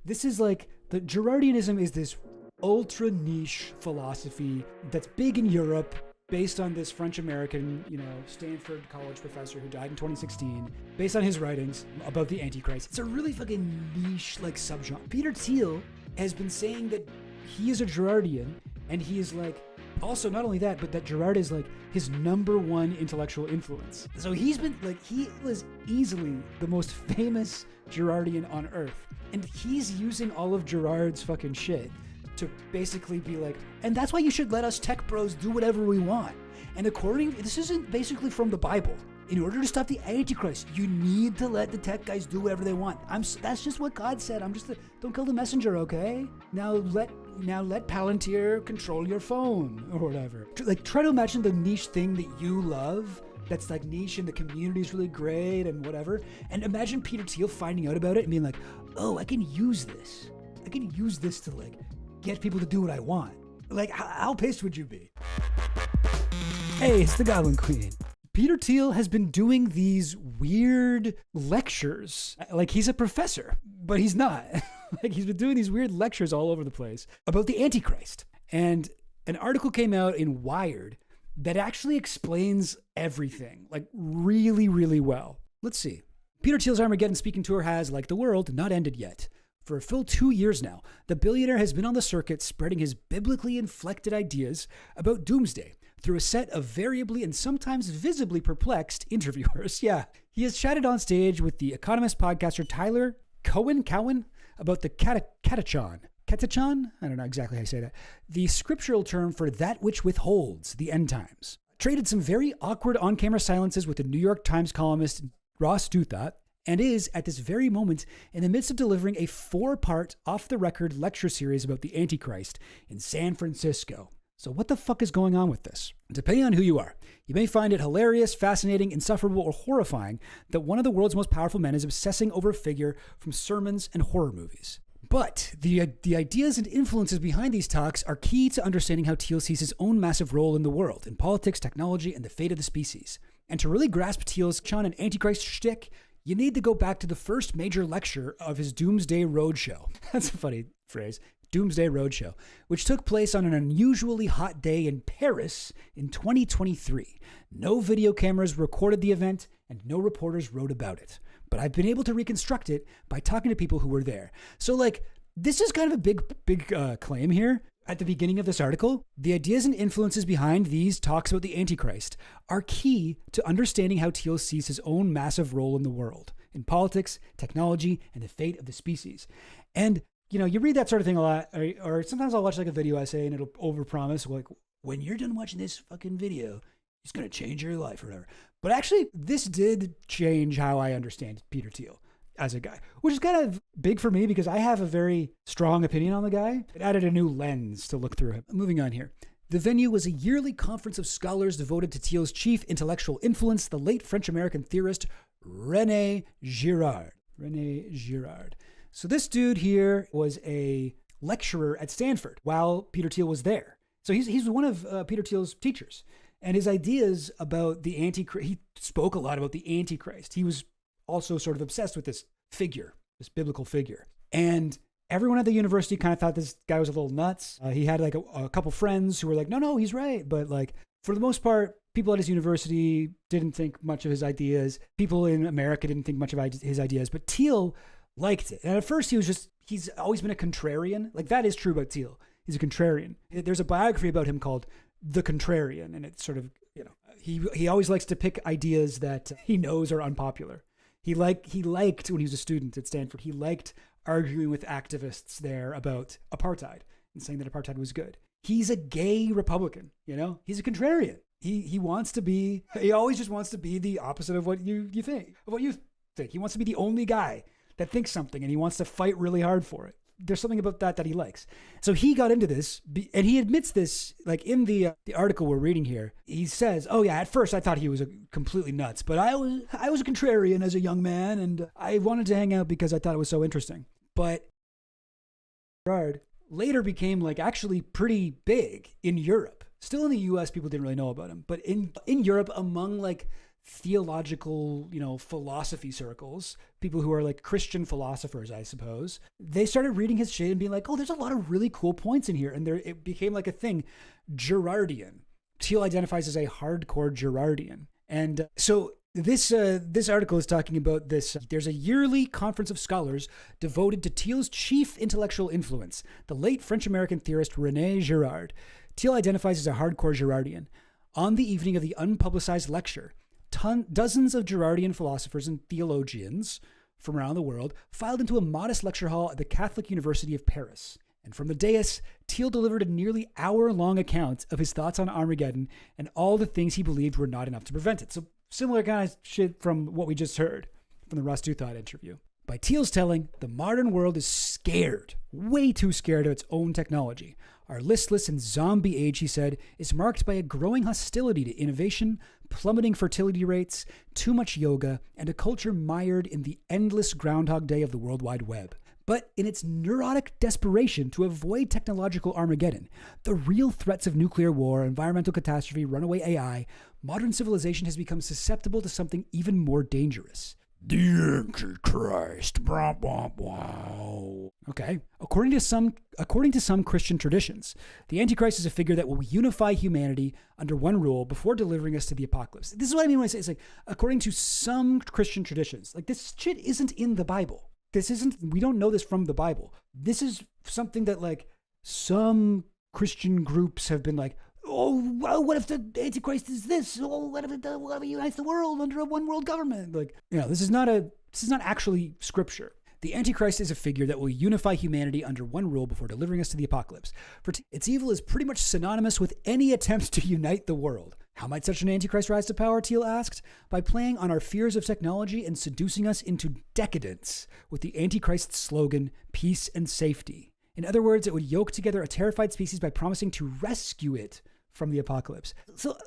This is like, the Girardianism is this ultra niche philosophy that's big in Europe, based on this French-American, Stanford college professor who died in 2016, based on his writings about the Antichrist. It's a really fucking niche, like, subgenre. Peter Thiel has been saying that he is a Girardian, and he is like, also not only that, but that Girard is like his number one intellectual influence. So he's been like, he was easily the most famous Girardian on earth. And he's using all of Girard's fucking shit to basically be like, and that's why you should let us tech bros do whatever we want. And this isn't basically from the Bible. In order to stop the Antichrist, you need to let the tech guys do whatever they want. That's just what God said. Don't kill the messenger, okay? Now let Palantir control your phone or whatever. Like, try to imagine the niche thing that you love that's like niche and the community is really great and whatever. And imagine Peter Thiel finding out about it and being like, oh, I can use this. I can use this to like get people to do what I want. Like, how pissed would you be? Hey, it's the Goblin Queen. Peter Thiel has been doing these weird lectures. Like, he's a professor, but he's not. Like, he's been doing these weird lectures all over the place about the Antichrist. And an article came out in Wired that actually explains everything, like, really, really well. Let's see. Peter Thiel's Armageddon speaking tour has, like the world, not ended yet. For a full 2 years now, the billionaire has been on the circuit spreading his biblically inflected ideas about doomsday through a set of variably and sometimes visibly perplexed interviewers. Yeah, he has chatted on stage with the Economist podcaster Tyler Cowen about the catachon. Catachon? I don't know exactly how you say that. The scriptural term for that which withholds the end times. Traded some very awkward on-camera silences with the New York Times columnist Ross Douthat, and is, at this very moment, in the midst of delivering a 4-part off-the-record lecture series about the Antichrist in San Francisco. So what the fuck is going on with this? Depending on who you are, you may find it hilarious, fascinating, insufferable, or horrifying that one of the world's most powerful men is obsessing over a figure from sermons and horror movies. But the ideas and influences behind these talks are key to understanding how Thiel sees his own massive role in the world, in politics, technology, and the fate of the species. And to really grasp Thiel's Chan and Antichrist shtick, you need to go back to the first major lecture of his Doomsday Roadshow. That's a funny phrase. Doomsday Roadshow, which took place on an unusually hot day in Paris in 2023. No video cameras recorded the event and no reporters wrote about it. But I've been able to reconstruct it by talking to people who were there. So like, this is kind of a big claim here. At the beginning of this article, the ideas and influences behind these talks about the Antichrist are key to understanding how Thiel sees his own massive role in the world, in politics, technology, and the fate of the species. And you read that sort of thing a lot, or sometimes I'll watch like a video essay and it'll overpromise, like, when you're done watching this fucking video, it's going to change your life or whatever. But actually, this did change how I understand Peter Thiel as a guy, which is kind of big for me because I have a very strong opinion on the guy. It added a new lens to look through him. Moving on here. The venue was a yearly conference of scholars devoted to Thiel's chief intellectual influence, the late French-American theorist René Girard. So this dude here was a lecturer at Stanford while Peter Thiel was there. So he's one of Peter Thiel's teachers. And his ideas about the Antichrist, he spoke a lot about the Antichrist. He was also sort of obsessed with this figure, this biblical figure. And everyone at the university kind of thought this guy was a little nuts. He had like a couple friends who were like, no, he's right. But like, for the most part, people at his university didn't think much of his ideas. People in America didn't think much of his ideas. But Thiel liked it. And at first he's always been a contrarian. Like, that is true about Thiel. He's a contrarian. There's a biography about him called The Contrarian. And it's sort of, he always likes to pick ideas that he knows are unpopular. He liked when he was a student at Stanford, he liked arguing with activists there about apartheid and saying that apartheid was good. He's a gay Republican, he's a contrarian. He always just wants to be the opposite of what you think. He wants to be the only guy that thinks something and he wants to fight really hard for it. There's something about that he likes. So he got into this, and he admits this, like in the article we're reading here. He says, "Oh yeah, at first I thought he was completely nuts, but I was a contrarian as a young man, and I wanted to hang out because I thought it was so interesting." But Gerard later became like actually pretty big in Europe. Still in the U.S., people didn't really know about him, but in Europe, among like theological, philosophy circles, people who are like Christian philosophers, I suppose, they started reading his shit and being like, oh, there's a lot of really cool points in here. And it became like a thing. Girardian. Thiel identifies as a hardcore Girardian. And so this article is talking about this. There's a yearly conference of scholars devoted to Thiel's chief intellectual influence, the late French-American theorist René Girard. Thiel identifies as a hardcore Girardian. On the evening of the unpublicized lecture, dozens of Girardian philosophers and theologians from around the world filed into a modest lecture hall at the Catholic University of Paris. And from the dais, Thiel delivered a nearly hour-long account of his thoughts on Armageddon and all the things he believed were not enough to prevent it. So similar kind of shit from what we just heard from the Russ Douthat interview. By Thiel's telling, the modern world is scared, way too scared of its own technology. Our listless and zombie age, he said, is marked by a growing hostility to innovation, plummeting fertility rates, too much yoga, and a culture mired in the endless Groundhog Day of the World Wide Web. But in its neurotic desperation to avoid technological Armageddon, the real threats of nuclear war, environmental catastrophe, runaway AI, modern civilization has become susceptible to something even more dangerous. The Antichrist. Blah, blah, blah. Okay. According to some Christian traditions, the Antichrist is a figure that will unify humanity under one rule before delivering us to the apocalypse. This is what I mean when I say it's like, according to some Christian traditions. Like, this shit isn't in the Bible. We don't know this from the Bible. This is something that like some Christian groups have been like, oh, well, what if the Antichrist is this? Oh, what if it unites the world under a one world government? Like, this is not actually scripture. The Antichrist is a figure that will unify humanity under one rule before delivering us to the apocalypse. For its evil is pretty much synonymous with any attempt to unite the world. How might such an Antichrist rise to power, Thiel asked? By playing on our fears of technology and seducing us into decadence with the Antichrist's slogan, peace and safety. In other words, it would yoke together a terrified species by promising to rescue it from the apocalypse. So,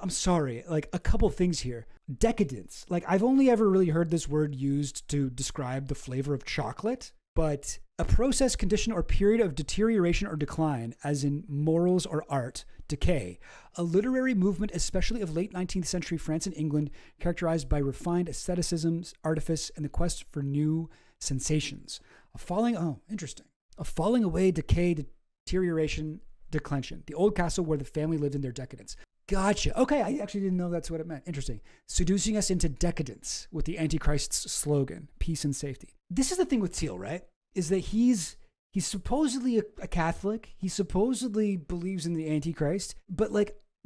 I'm sorry, a couple things here. Decadence. I've only ever really heard this word used to describe the flavor of chocolate, but a process, condition, or period of deterioration or decline, as in morals or art, decay. A literary movement, especially of late 19th century France and England, characterized by refined aestheticism, artifice, and the quest for new sensations. A falling away, decay, deterioration, declension. The old castle where the family lived in their decadence. Gotcha. Okay, I actually didn't know that's what it meant. Interesting. Seducing us into decadence with the Antichrist's slogan, peace and safety. This is the thing with Thiel, right? Is that he's supposedly a Catholic. He supposedly believes in the Antichrist. But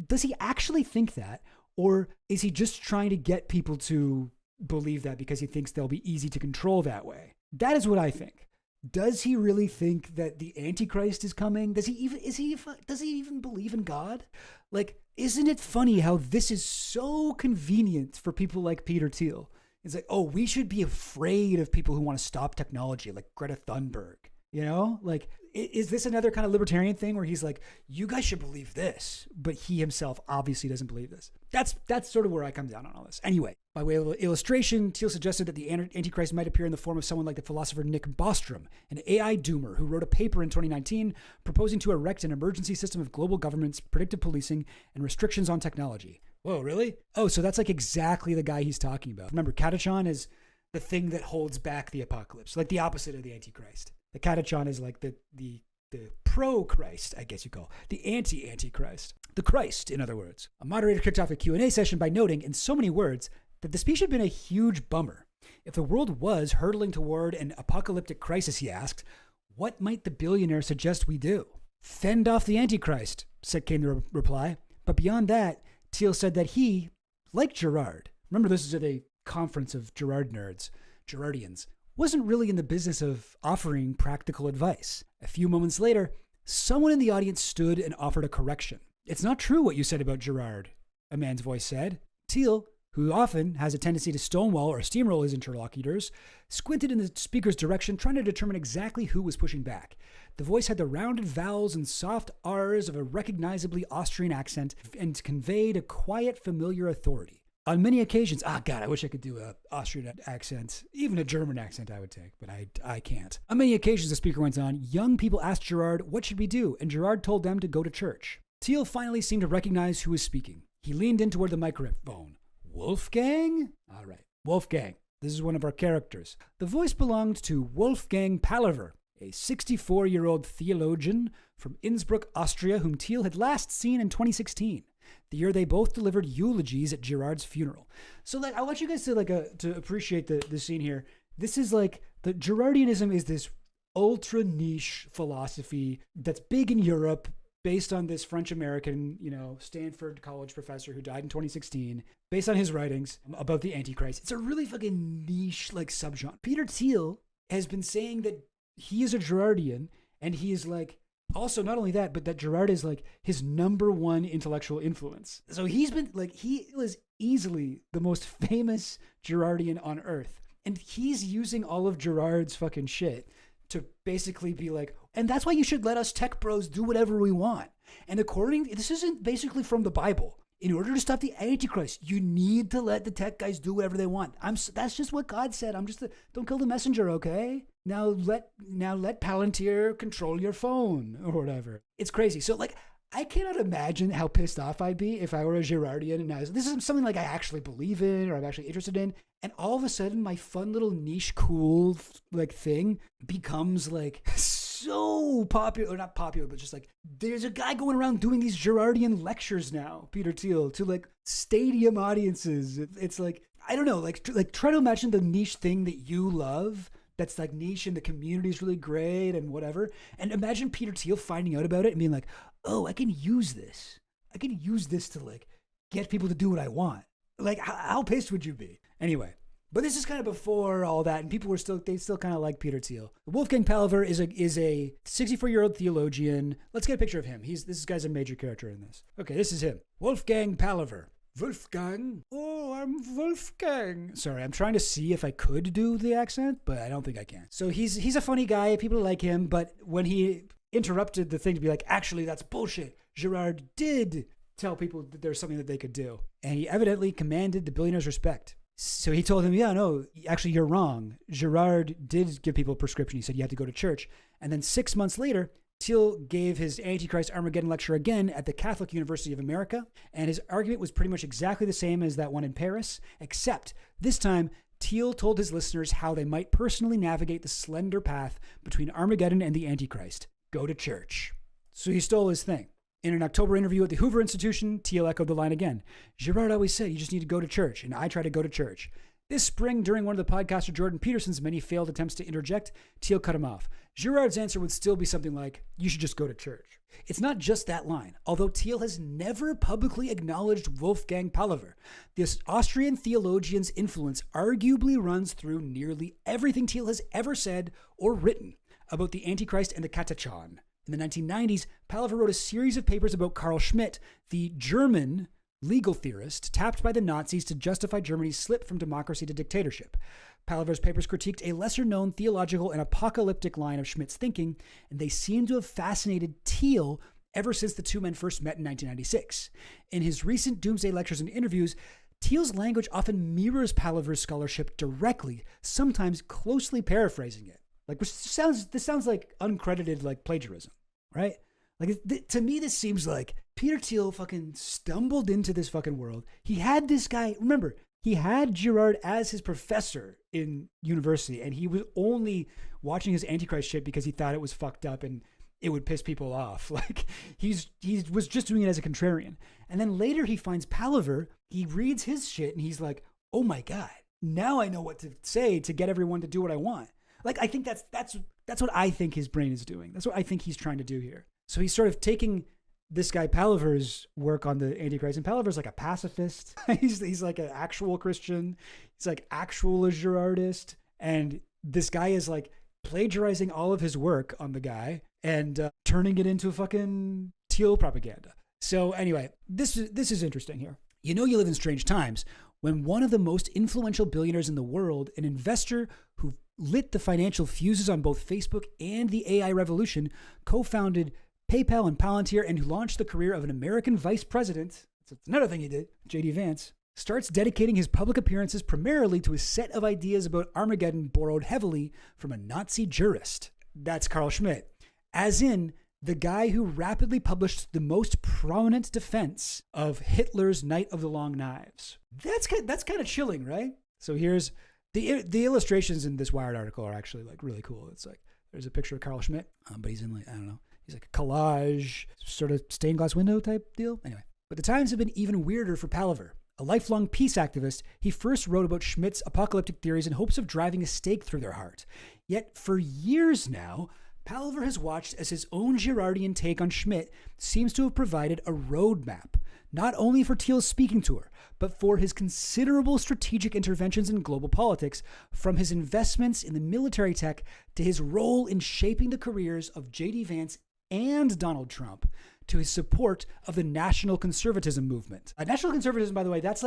does he actually think that? Or is he just trying to get people to believe that because he thinks they'll be easy to control that way? That is what I think. Does he really think that the Antichrist is coming? Does he even believe in God? Isn't it funny how this is so convenient for people like Peter Thiel? It's like, oh, we should be afraid of people who want to stop technology, like Greta Thunberg. Is this another kind of libertarian thing where he's like, you guys should believe this, but he himself obviously doesn't believe this? That's sort of where I come down on all this. Anyway, by way of illustration, Thiel suggested that the Antichrist might appear in the form of someone like the philosopher Nick Bostrom, an AI doomer who wrote a paper in 2019 proposing to erect an emergency system of global governments, predictive policing, and restrictions on technology. Whoa, really? Oh, so that's exactly the guy he's talking about. Remember, catechon is the thing that holds back the apocalypse, the opposite of the Antichrist. The catechon is the pro-Christ, I guess you call, the anti-Antichrist. The Christ, in other words. A moderator kicked off a Q&A session by noting, in so many words, that the speech had been a huge bummer. If the world was hurtling toward an apocalyptic crisis, he asked, what might the billionaire suggest we do? Fend off the Antichrist, came the reply. But beyond that, Thiel said that he, like Girard, remember this is at a conference of Girard nerds, Girardians, wasn't really in the business of offering practical advice. A few moments later, someone in the audience stood and offered a correction. It's not true what you said about Girard, a man's voice said. Thiel, who often has a tendency to stonewall or steamroll his interlocutors, squinted in the speaker's direction, trying to determine exactly who was pushing back. The voice had the rounded vowels and soft R's of a recognizably Austrian accent and conveyed a quiet, familiar authority. On many occasions, God, I wish I could do an Austrian accent, even a German accent I would take, but I can't. On many occasions, the speaker went on, young people asked Girard, what should we do? And Girard told them to go to church. Thiel finally seemed to recognize who was speaking. He leaned in toward the microphone. Wolfgang? All right, Wolfgang. This is one of our characters. The voice belonged to Wolfgang Palaver, a 64-year-old theologian from Innsbruck, Austria, whom Thiel had last seen in 2016, the year they both delivered eulogies at Girard's funeral. So, I want you guys to to appreciate the scene here. This is the Girardianism is this ultra niche philosophy that's big in Europe, based on this French-American, Stanford college professor who died in 2016, based on his writings about the Antichrist. It's a really fucking niche, subgenre. Peter Thiel has been saying that he is a Girardian, and he is also not only that, but that Girard is his number one intellectual influence. So he's been he was easily the most famous Girardian on earth. And he's using all of Girard's fucking shit to basically be and that's why you should let us tech bros do whatever we want. And this isn't basically from the Bible. In order to stop the Antichrist, you need to let the tech guys do whatever they want. That's just what God said. Don't kill the messenger, okay? Now let Palantir control your phone or whatever. It's crazy. So I cannot imagine how pissed off I'd be if I were a Girardian and this is something I actually believe in or I'm actually interested in. And all of a sudden my fun little niche cool thing becomes so popular, or not popular, but just there's a guy going around doing these Girardian lectures now, Peter Thiel, to stadium audiences. It's I don't know, try to imagine the niche thing that you love that's niche and the community is really great and whatever. And imagine Peter Thiel finding out about it and being oh, I can use this. I can use this to get people to do what I want. How pissed would you be? Anyway, but this is kind of before all that, and people still kind of like Peter Thiel. Wolfgang Palaver is a 64-year-old theologian. Let's get a picture of him. This guy's a major character in this. Okay, this is him. Wolfgang Palaver. Wolfgang? Oh, I'm Wolfgang. Sorry, I'm trying to see if I could do the accent, but I don't think I can. So he's a funny guy. People like him, but when he interrupted the thing to be actually, that's bullshit, Girard did tell people that there's something that they could do. And he evidently commanded the billionaire's respect. So he told him, yeah, no, actually, you're wrong. Girard did give people a prescription. He said you had to go to church. And then 6 months later, Thiel gave his Antichrist Armageddon lecture again at the Catholic University of America. And his argument was pretty much exactly the same as that one in Paris, except this time, Thiel told his listeners how they might personally navigate the slender path between Armageddon and the Antichrist. Go to church. So he stole his thing. In an October interview at the Hoover Institution, Thiel echoed the line again. Girard always said you just need to go to church, and I try to go to church. This spring, during one of the podcaster Jordan Peterson's many failed attempts to interject, Thiel cut him off. Girard's answer would still be something like, you should just go to church. It's not just that line, although Thiel has never publicly acknowledged Wolfgang Palaver. This Austrian theologian's influence arguably runs through nearly everything Thiel has ever said or written about the Antichrist and the Katechon. In the 1990s, Palaver wrote a series of papers about Carl Schmitt, the German legal theorist tapped by the Nazis to justify Germany's slip from democracy to dictatorship. Palaver's papers critiqued a lesser-known theological and apocalyptic line of Schmitt's thinking, and they seem to have fascinated Thiel ever since the two men first met in 1996. In his recent Doomsday lectures and interviews, Thiel's language often mirrors Palaver's scholarship directly, sometimes closely paraphrasing it. This sounds like uncredited plagiarism, right? To me, this seems like Peter Thiel fucking stumbled into this fucking world. He had this guy, remember, he had Girard as his professor in university, and he was only watching his Antichrist shit because he thought it was fucked up and it would piss people off. He was just doing it as a contrarian. And then later he finds Palaver, he reads his shit, and he's like, oh my God, now I know what to say to get everyone to do what I want. I think that's what I think his brain is doing. That's what I think he's trying to do here. So he's sort of taking this guy Palaver's work on the Antichrist, and Palaver's a pacifist. he's an actual Christian. He's actual a Girardist. And this guy is plagiarizing all of his work on the guy and turning it into fucking Thiel propaganda. So anyway, this is interesting here. You live in strange times when one of the most influential billionaires in the world, an investor who lit the financial fuses on both Facebook and the AI revolution, co-founded PayPal and Palantir, and who launched the career of an American vice president, that's another thing he did, J.D. Vance, starts dedicating his public appearances primarily to a set of ideas about Armageddon borrowed heavily from a Nazi jurist. That's Carl Schmitt. As in, the guy who rapidly published the most prominent defense of Hitler's Night of the Long Knives. That's kind of chilling, right? So here's the illustrations in this Wired article are actually like really cool. It's like there's a picture of Carl Schmitt, but he's in like, I don't know, he's like a collage, sort of stained glass window type deal. Anyway, but the times have been even weirder for Palaver. A lifelong peace activist, he first wrote about Schmitt's apocalyptic theories in hopes of driving a stake through their heart. Yet for years now, Palaver has watched as his own Girardian take on Schmitt seems to have provided a roadmap, not only for Thiel's speaking tour, but for his considerable strategic interventions in global politics, from his investments in the military tech to his role in shaping the careers of J.D. Vance and Donald Trump, to his support of the national conservatism movement. National conservatism, by the way, that's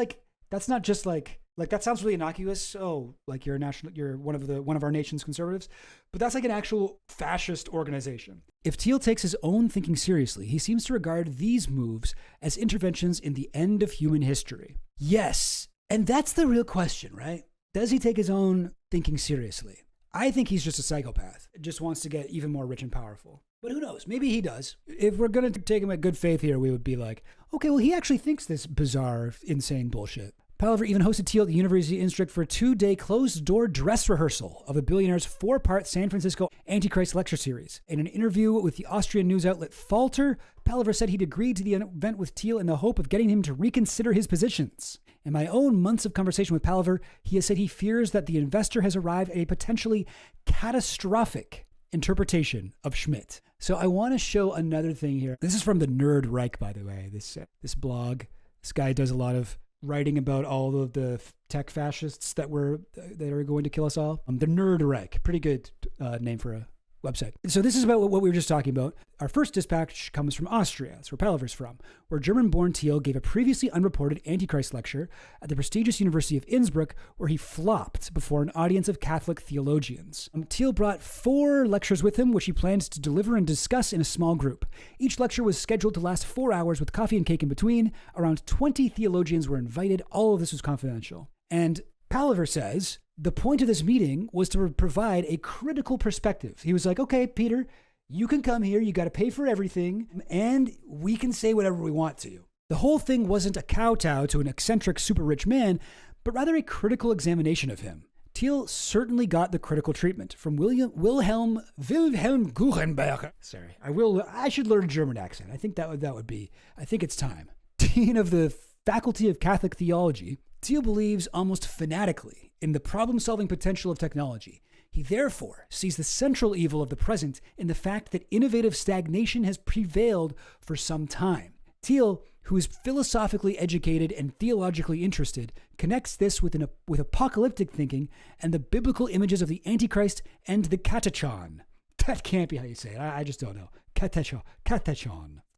not just like that sounds really innocuous. Oh, like you're one of our nation's conservatives, but that's like an actual fascist organization. If Thiel takes his own thinking seriously, he seems to regard these moves as interventions in the end of human history. Yes, and that's the real question, right? Does he take his own thinking seriously? I think he's just a psychopath. Just wants to get even more rich and powerful. But who knows? Maybe he does. If we're going to take him at good faith here, we would be like, okay, well, he actually thinks this bizarre, insane bullshit. Palaver even hosted Thiel at the University of Innsbruck for a 2-day closed-door dress rehearsal of a billionaire's 4-part San Francisco AntiChrist lecture series. In an interview with the Austrian news outlet Falter, Palaver said he'd agreed to the event with Thiel in the hope of getting him to reconsider his positions. In my own months of conversation with Palaver, he has said he fears that the investor has arrived at a potentially catastrophic interpretation of Schmitt. So I want to show another thing here. This is from the Nerd Reich, by the way, this blog. This guy does a lot of writing about all of the tech fascists that are going to kill us all. The Nerd Reich, pretty good name for a website. So this is about what we were just talking about. Our first dispatch comes from Austria. That's where Palaver's from, where German-born Thiel gave a previously unreported Antichrist lecture at the prestigious University of Innsbruck, where he flopped before an audience of Catholic theologians. Thiel brought 4 lectures with him, which he planned to deliver and discuss in a small group. Each lecture was scheduled to last 4 hours with coffee and cake in between. Around 20 theologians were invited. All of this was confidential. And Palaver says the point of this meeting was to provide a critical perspective. He was like, okay, Peter, you can come here. You got to pay for everything, and we can say whatever we want to you. The whole thing wasn't a kowtow to an eccentric, super rich man, but rather a critical examination of him. Thiel certainly got the critical treatment from Wilhelm Guchenberger. Sorry, I should learn a German accent. I think I think it's time. Dean of the Faculty of Catholic Theology, Thiel believes almost fanatically in the problem-solving potential of technology. He therefore sees the central evil of the present in the fact that innovative stagnation has prevailed for some time. Thiel, who is philosophically educated and theologically interested, connects this with apocalyptic thinking and the biblical images of the Antichrist and the Katachon. That can't be how you say it. I just don't know. Katachon.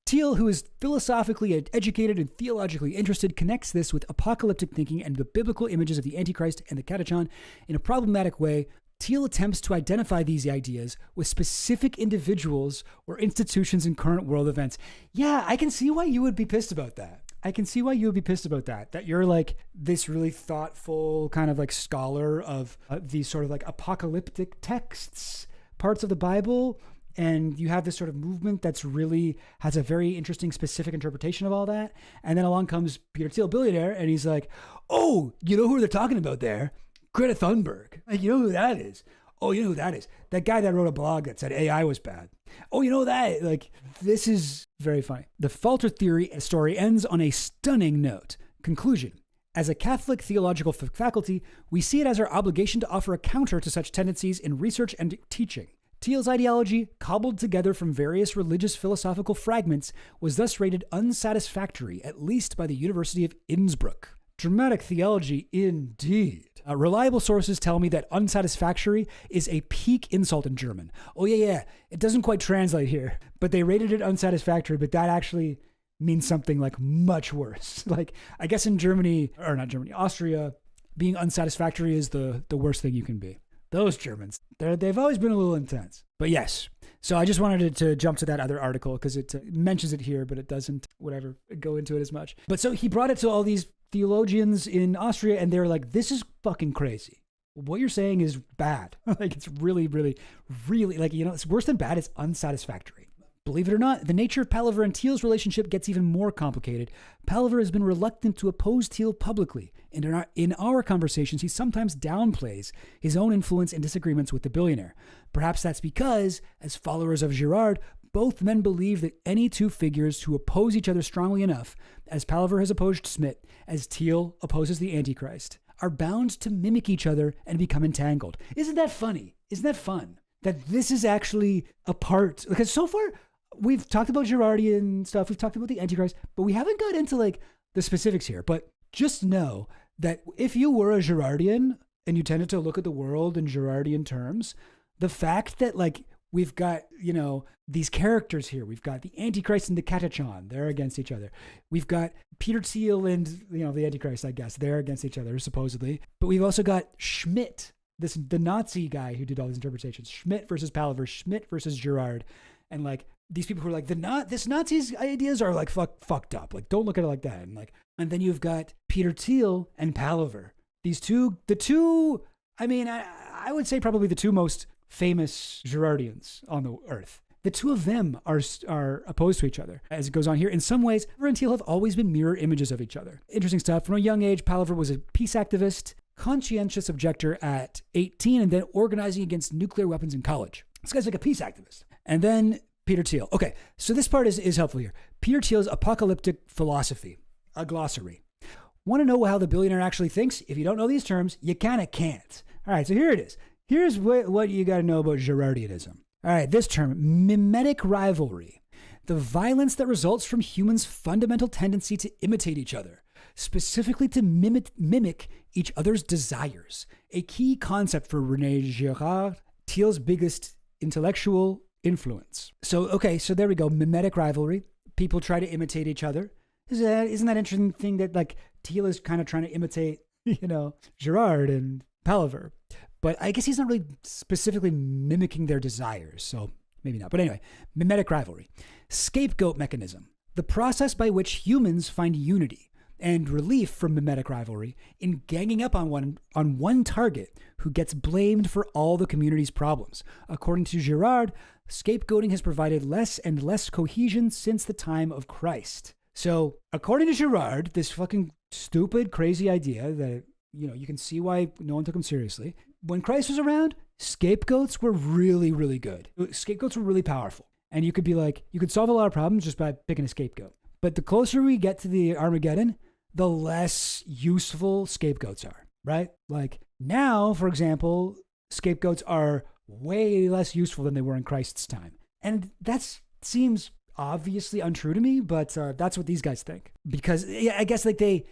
Thiel, who is philosophically educated and theologically interested, connects this with apocalyptic thinking and the biblical images of the Antichrist and the Katachon in a problematic way. Thiel attempts to identify these ideas with specific individuals or institutions in current world events. Yeah, I can see why you would be pissed about that. That you're like this really thoughtful kind of like scholar of these sort of like apocalyptic texts, parts of the Bible, and you have this sort of movement that's really has a very interesting specific interpretation of all that. And then along comes Peter Thiel, billionaire, and he's like, oh, you know who they're talking about there? Greta Thunberg. Like, you know who that is? Oh, you know who that is? That guy that wrote a blog that said AI was bad. Oh, you know that? Like, this is very funny. The Falter theory story ends on a stunning note. Conclusion. As a Catholic theological faculty, we see it as our obligation to offer a counter to such tendencies in research and teaching. Thiel's ideology, cobbled together from various religious philosophical fragments, was thus rated unsatisfactory, at least by the University of Innsbruck. Dramatic theology indeed. Reliable sources tell me that unsatisfactory is a peak insult in German. Oh yeah, it doesn't quite translate here, but they rated it unsatisfactory, but that actually means something like much worse. Like, I guess in Austria, being unsatisfactory is the worst thing you can be. Those Germans, they've always been a little intense. But yes, so I just wanted to jump to that other article because it mentions it here, but it doesn't, go into it as much. But so he brought it to all these theologians in Austria, and they're like, this is fucking crazy. What you're saying is bad. Like, it's really, really, really, like, it's worse than bad. It's unsatisfactory. Believe it or not, the nature of Palaver and Thiel's relationship gets even more complicated. Palaver has been reluctant to oppose Thiel publicly, and in our conversations, he sometimes downplays his own influence and disagreements with the billionaire. Perhaps that's because, as followers of Girard, both men believe that any two figures who oppose each other strongly enough, as Palaver has opposed Schmidt, as Thiel opposes the Antichrist, are bound to mimic each other and become entangled. Isn't that funny? Isn't that fun? That this is actually a part, because so far, we've talked about Girardian stuff, we've talked about the Antichrist, but we haven't got into like the specifics here. But just know that if you were a Girardian and you tended to look at the world in Girardian terms, the fact that like we've got, you know, these characters here, we've got the Antichrist and the Catachan, they're against each other. We've got Peter Thiel and, you know, the Antichrist, I guess, they're against each other, supposedly. But we've also got Schmidt, the Nazi guy who did all these interpretations, Schmidt versus Palaver, Schmidt versus Girard. And like, these people who are like, this Nazi's ideas are like fucked up. Like, don't look at it like that. And then you've got Peter Thiel and Palaver. These two, I mean, I would say probably the two most famous Girardians on the earth. The two of them are opposed to each other. As it goes on here, in some ways, Palaver and Thiel have always been mirror images of each other. Interesting stuff. From a young age, Palaver was a peace activist, conscientious objector at 18, and then organizing against nuclear weapons in college. This guy's like a peace activist. And then Peter Thiel. Okay, so this part is helpful here. Peter Thiel's apocalyptic philosophy, a glossary. Want to know how the billionaire actually thinks? If you don't know these terms, you kind of can't. All right, so here it is. Here's what you got to know about Girardianism. All right, this term, mimetic rivalry. The violence that results from humans' fundamental tendency to imitate each other, specifically to mimic each other's desires. A key concept for René Girard, Thiel's biggest intellectual influence. So there we go. Mimetic rivalry. People try to imitate each other. Isn't that interesting thing that like Thiel is kind of trying to imitate, you know, Girard and Palaver. But I guess he's not really specifically mimicking their desires. So maybe not. But anyway, mimetic rivalry. Scapegoat mechanism. The process by which humans find unity and relief from mimetic rivalry in ganging up on one target who gets blamed for all the community's problems. According to Girard, scapegoating has provided less and less cohesion since the time of Christ. So, according to Girard, this fucking stupid, crazy idea that, you know, you can see why no one took him seriously. When Christ was around, scapegoats were really, really good. Scapegoats were really powerful. And you could be like, you could solve a lot of problems just by picking a scapegoat. But the closer we get to the Armageddon, the less useful scapegoats are, right? Like now, for example, scapegoats are way less useful than they were in Christ's time. And that seems obviously untrue to me, but that's what these guys think. Because yeah, I guess like they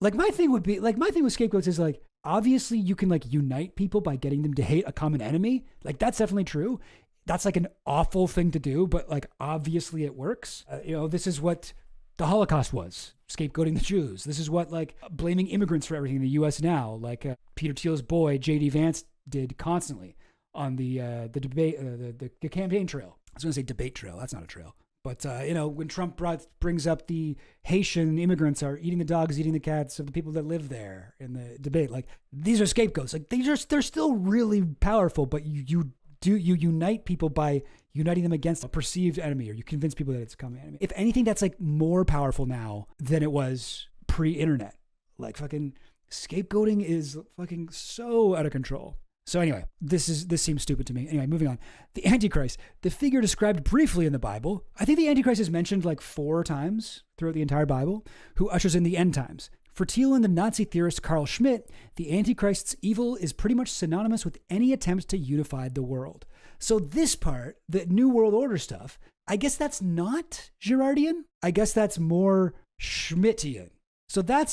like my thing with scapegoats is like, obviously you can like unite people by getting them to hate a common enemy. Like that's definitely true. That's like an awful thing to do, but like obviously it works. You know, this is what the Holocaust was, scapegoating the Jews. This is what like blaming immigrants for everything in the U.S. now, like Peter Thiel's boy J.D. Vance did constantly on the debate, the campaign trail. I was going to say debate trail. That's not a trail. But, you know, when Trump brings up the Haitian immigrants are eating the dogs, eating the cats of the people that live there in the debate, like these are scapegoats. Like they're still really powerful, but you unite people by uniting them against a perceived enemy, or you convince people that it's a common enemy. If anything, that's like more powerful now than it was pre-internet. Like fucking scapegoating is fucking so out of control. So anyway, this seems stupid to me. Anyway, moving on. The Antichrist, the figure described briefly in the Bible. I think the Antichrist is mentioned like 4 times throughout the entire Bible, who ushers in the end times. For Thiel and the Nazi theorist Carl Schmitt, the Antichrist's evil is pretty much synonymous with any attempt to unify the world. So this part, the New World Order stuff, I guess that's not Girardian. I guess that's more Schmittian. So that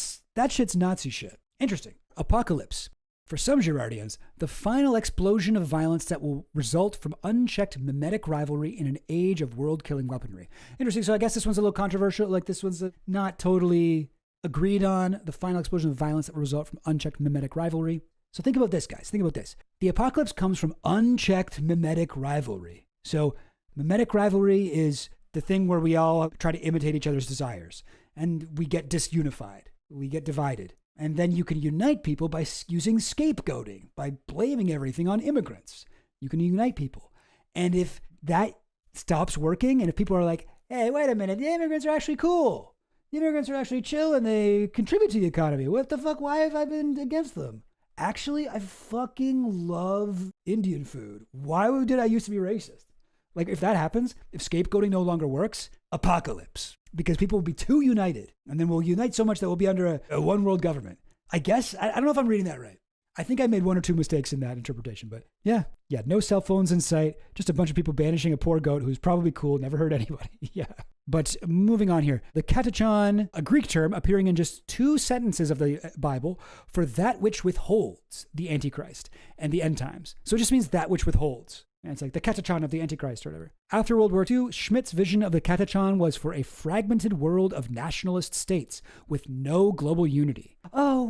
shit's Nazi shit. Interesting. Apocalypse. For some Girardians, the final explosion of violence that will result from unchecked mimetic rivalry in an age of world-killing weaponry. Interesting. So I guess this one's a little controversial. Like this one's not totally agreed on. The final explosion of violence that will result from unchecked mimetic rivalry. So think about this, guys. Think about this. The apocalypse comes from unchecked mimetic rivalry. So mimetic rivalry is the thing where we all try to imitate each other's desires. And we get disunified. We get divided. And then you can unite people by using scapegoating, by blaming everything on immigrants. You can unite people. And if that stops working, and if people are like, hey, wait a minute, the immigrants are actually cool. The immigrants are actually chill and they contribute to the economy. What the fuck? Why have I been against them? Actually, I fucking love Indian food. Why did I used to be racist? Like, if that happens, if scapegoating no longer works, apocalypse. Because people will be too united. And then we'll unite so much that we'll be under a one world government. I guess. I don't know if I'm reading that right. I think I made one or two mistakes in that interpretation, but yeah, no cell phones in sight, just a bunch of people banishing a poor goat who's probably cool, never hurt anybody. Yeah. But moving on here, the katachon, a Greek term appearing in just 2 sentences of the Bible for that which withholds the Antichrist and the end times. So it just means that which withholds. And it's like the katachon of the Antichrist or whatever. After World War II, Schmidt's vision of the katachon was for a fragmented world of nationalist states with no global unity. Oh,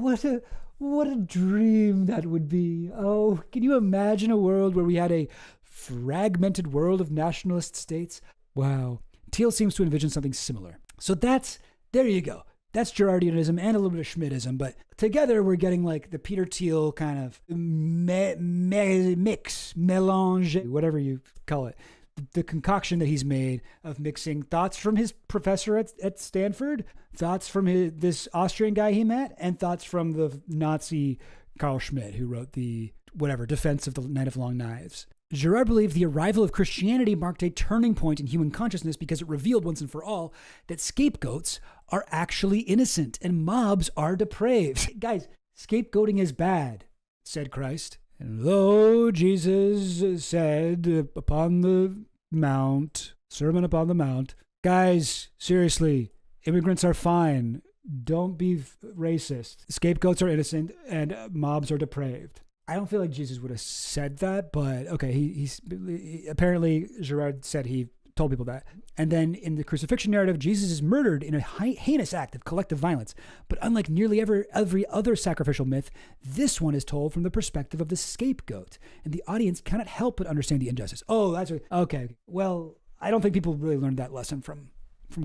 what a dream that would be. Oh, can you imagine a world where we had a fragmented world of nationalist states? Wow. Thiel seems to envision something similar. So there you go. That's Girardianism and a little bit of Schmidtism, but together we're getting like the Peter Thiel kind of mix, melange, whatever you call it. The concoction that he's made of mixing thoughts from his professor at Stanford, thoughts from this Austrian guy he met, and thoughts from the Nazi Carl Schmitt, who wrote the Defense of the Night of Long Knives. Girard believed the arrival of Christianity marked a turning point in human consciousness because it revealed once and for all that scapegoats are actually innocent and mobs are depraved. Guys, scapegoating is bad, said Christ. And lo, Jesus said upon the mount, Sermon upon the Mount, guys, seriously, immigrants are fine. Don't be racist. Scapegoats are innocent and mobs are depraved. I don't feel like Jesus would have said that, but okay, he's apparently Girard said he told people that. And then in the crucifixion narrative, Jesus is murdered in a heinous act of collective violence. But unlike nearly every other sacrificial myth, this one is told from the perspective of the scapegoat, and the audience cannot help but understand the injustice. Oh, that's okay. Well, I don't think people really learned that lesson from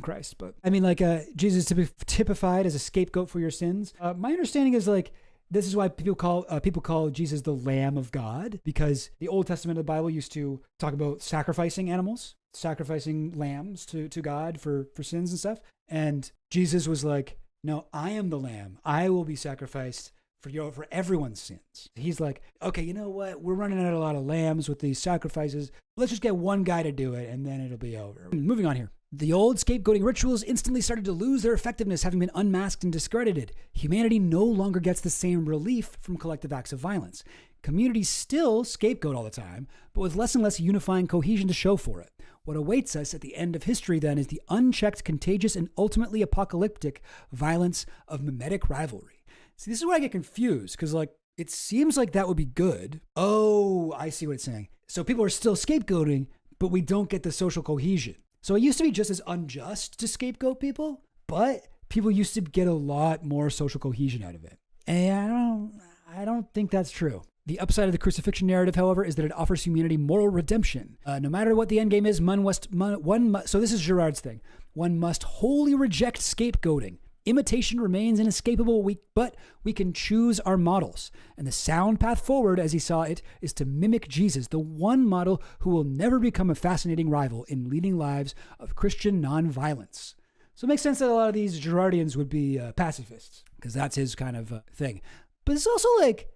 Christ, but I mean, like Jesus to be typified as a scapegoat for your sins. My understanding is like, this is why people call Jesus the Lamb of God, because the Old Testament of the Bible used to talk about sacrificing animals, sacrificing lambs to God for sins and stuff. And Jesus was like, no, I am the Lamb. I will be sacrificed for everyone's sins. He's like, okay, you know what? We're running out a lot of lambs with these sacrifices. Let's just get one guy to do it, and then it'll be over. Moving on here. The old scapegoating rituals instantly started to lose their effectiveness, having been unmasked and discredited. Humanity no longer gets the same relief from collective acts of violence. Communities still scapegoat all the time, but with less and less unifying cohesion to show for it. What awaits us at the end of history, then, is the unchecked, contagious, and ultimately apocalyptic violence of mimetic rivalry. See, this is where I get confused, because, like, it seems like that would be good. Oh, I see what it's saying. So people are still scapegoating, but we don't get the social cohesion. So it used to be just as unjust to scapegoat people, but people used to get a lot more social cohesion out of it. And I don't think that's true. The upside of the crucifixion narrative, however, is that it offers humanity moral redemption. No matter what the end game is, so this is Girard's thing. One must wholly reject scapegoating. Imitation remains inescapable, but we can choose our models. And the sound path forward, as he saw it, is to mimic Jesus, the one model who will never become a fascinating rival in leading lives of Christian nonviolence. So it makes sense that a lot of these Girardians would be pacifists, because that's his kind of thing. But it's also like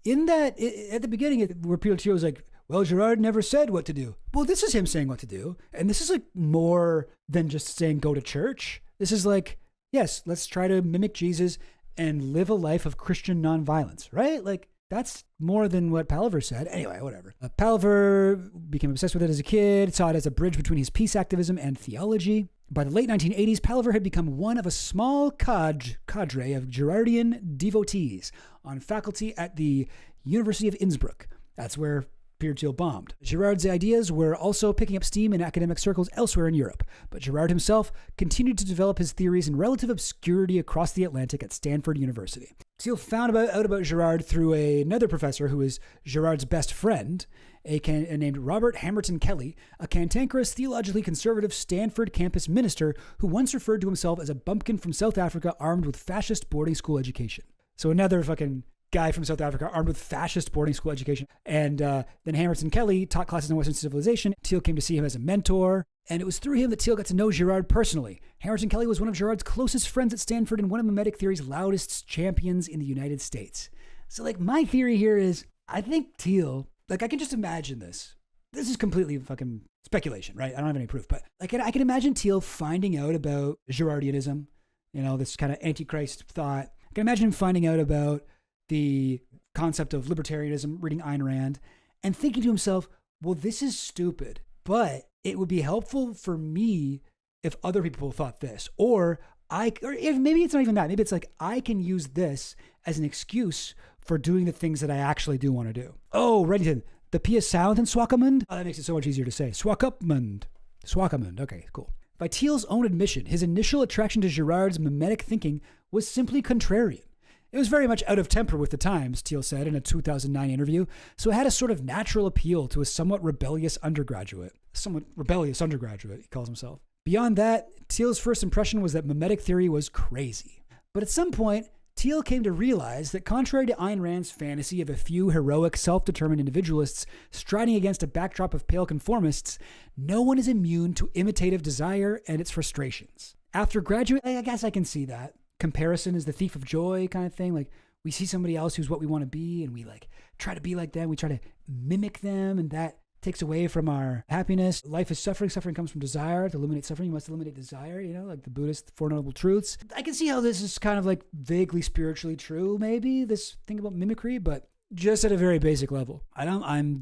in that, at the beginning, where Peter Thiel was like, well, Girard never said what to do. Well, this is him saying what to do. And this is like more than just saying go to church. This is like, yes, let's try to mimic Jesus and live a life of Christian nonviolence, right? Like, that's more than what Palaver said. Anyway, whatever. Palaver became obsessed with it as a kid, saw it as a bridge between his peace activism and theology. By the late 1980s, Palaver had become one of a small cadre of Girardian devotees on faculty at the University of Innsbruck. That's where Peter Thiel bombed. Girard's ideas were also picking up steam in academic circles elsewhere in Europe, but Girard himself continued to develop his theories in relative obscurity across the Atlantic at Stanford University. Thiel found out about Girard through another professor who was Girard's best friend, named Robert Hamerton Kelly, a cantankerous, theologically conservative Stanford campus minister who once referred to himself as a bumpkin from South Africa armed with fascist boarding school education. So another fucking guy from South Africa armed with fascist boarding school education. And then Hamilton Kelly taught classes in Western civilization. Thiel came to see him as a mentor. And it was through him that Thiel got to know Girard personally. Hamilton Kelly was one of Girard's closest friends at Stanford and one of mimetic theory's loudest champions in the United States. So like my theory here is, I think Thiel, like I can just imagine this. This is completely fucking speculation, right? I don't have any proof, but like I can imagine Thiel finding out about Girardianism, you know, this kind of antichrist thought. I can imagine him finding out about the concept of libertarianism, reading Ayn Rand, and thinking to himself, well, this is stupid, but it would be helpful for me if other people thought this, or if maybe it's not even that. Maybe it's like, I can use this as an excuse for doing the things that I actually do want to do. Oh, Reddington, the P is silent in Swakopmund? Oh, that makes it so much easier to say. Swakopmund. Okay, cool. By Thiel's own admission, his initial attraction to Girard's mimetic thinking was simply contrarian. It was very much out of temper with the times, Thiel said in a 2009 interview, so it had a sort of natural appeal to a somewhat rebellious undergraduate. He calls himself. Beyond that, Thiel's first impression was that mimetic theory was crazy. But at some point, Thiel came to realize that contrary to Ayn Rand's fantasy of a few heroic, self-determined individualists striding against a backdrop of pale conformists, no one is immune to imitative desire and its frustrations. After graduating, I guess I can see that. Comparison is the thief of joy kind of thing. Like we see somebody else who's what we want to be and we like try to be like them. We try to mimic them and that takes away from our happiness. Life is suffering. Suffering comes from desire. To eliminate suffering, you must eliminate desire, you know, like the Buddhist Four Noble Truths. I can see how this is kind of like vaguely spiritually true, maybe, this thing about mimicry, but just at a very basic level. I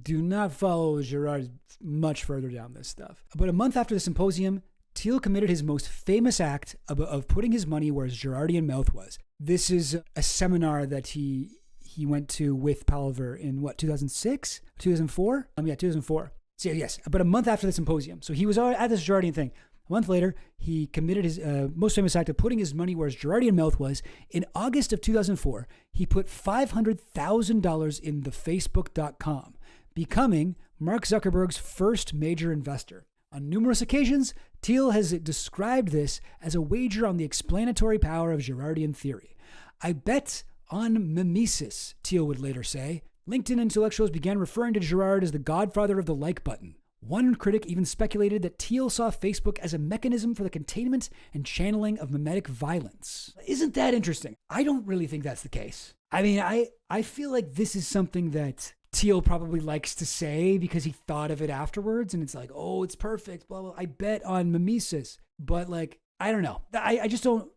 do not follow Girard much further down this stuff. About a month after the symposium, Thiel committed his most famous act of putting his money where his Girardian mouth was. This is a seminar that he went to with Palver in 2006? 2004? 2004. So yes, about a month after the symposium. So he was at this Girardian thing. A month later, he committed his most famous act of putting his money where his Girardian mouth was. In August of 2004, he put $500,000 in the Facebook.com, becoming Mark Zuckerberg's first major investor. On numerous occasions, Thiel has described this as a wager on the explanatory power of Girardian theory. I bet on mimesis, Thiel would later say. LinkedIn intellectuals began referring to Girard as the godfather of the like button. One critic even speculated that Thiel saw Facebook as a mechanism for the containment and channeling of mimetic violence. Isn't that interesting? I don't really think that's the case. I mean, I feel like this is something that Thiel probably likes to say because he thought of it afterwards and it's like, oh, it's perfect, blah, blah. I bet on mimesis. But like, I don't know. I just don't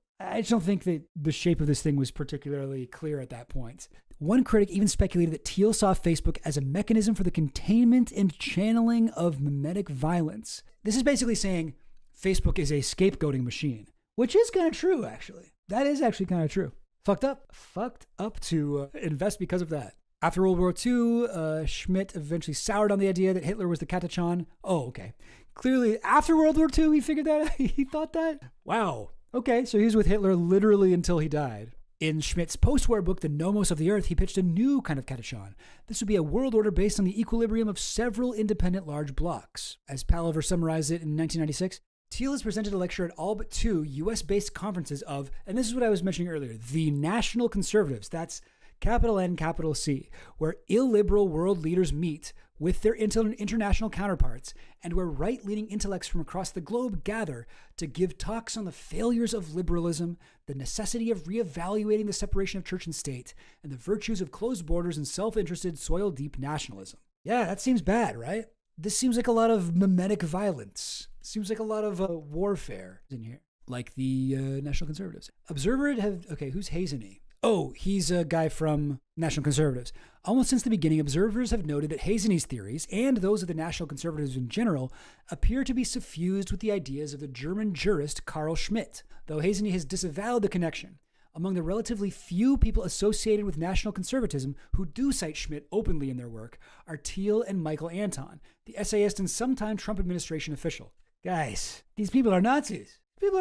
think that the shape of this thing was particularly clear at that point. One critic even speculated that Thiel saw Facebook as a mechanism for the containment and channeling of mimetic violence. This is basically saying Facebook is a scapegoating machine, which is kind of true, actually. That is actually kind of true. Fucked up to invest because of that. After World War II, Schmidt eventually soured on the idea that Hitler was the Katachan. Oh, okay. Clearly, after World War II, he figured that out. He thought that? Wow. Okay, so he was with Hitler literally until he died. In Schmidt's post-war book, The Nomos of the Earth, he pitched a new kind of Katachan. This would be a world order based on the equilibrium of several independent large blocks. As Palliver summarized it in 1996, Thiel has presented a lecture at all but two US-based conferences of, and this is what I was mentioning earlier, the National Conservatives. That's capital N, capital C, where illiberal world leaders meet with their international counterparts and where right-leaning intellects from across the globe gather to give talks on the failures of liberalism, the necessity of reevaluating the separation of church and state, and the virtues of closed borders and self-interested, soil-deep nationalism. Yeah, that seems bad, right? This seems like a lot of mimetic violence. Seems like a lot of warfare in here, like the National Conservatives. Who's Hazeny? Oh, he's a guy from National Conservatives. Almost since the beginning, observers have noted that Hazeny's theories, and those of the National Conservatives in general, appear to be suffused with the ideas of the German jurist Carl Schmitt, though Hazeny has disavowed the connection. Among the relatively few people associated with National Conservatism who do cite Schmitt openly in their work are Thiel and Michael Anton, the essayist and sometime Trump administration official. Guys, these people are Nazis. These people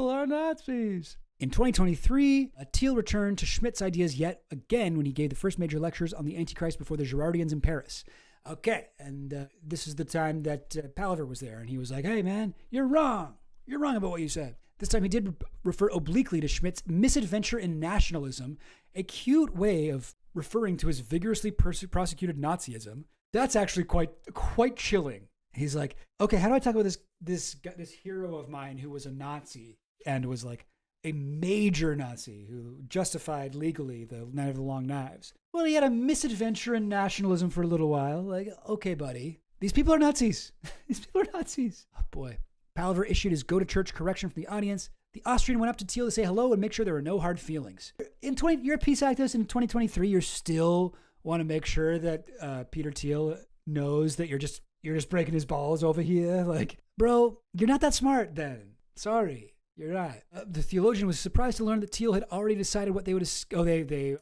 are Nazis. In 2023, Thiel returned to Schmitt's ideas yet again when he gave the first major lectures on the Antichrist before the Girardians in Paris. Okay, and this is the time that Palliver was there, and he was like, hey man, you're wrong. You're wrong about what you said. This time he did refer obliquely to Schmidt's misadventure in nationalism, a cute way of referring to his vigorously prosecuted Nazism. That's actually quite chilling. He's like, okay, how do I talk about this hero of mine who was a Nazi and was like a major Nazi who justified legally the Night of the Long Knives? Well, he had a misadventure in nationalism for a little while. Like, okay, buddy, these people are Nazis. These people are Nazis. Oh boy. Palaver issued his go-to-church correction from the audience. The Austrian went up to Thiel to say hello and make sure there were no hard feelings. You're a peace activist in 2023. You still want to make sure that Peter Thiel knows that you're just breaking his balls over here. Like, bro, you're not that smart then. Sorry, you're not. The theologian was surprised to learn that Thiel had already decided what they would.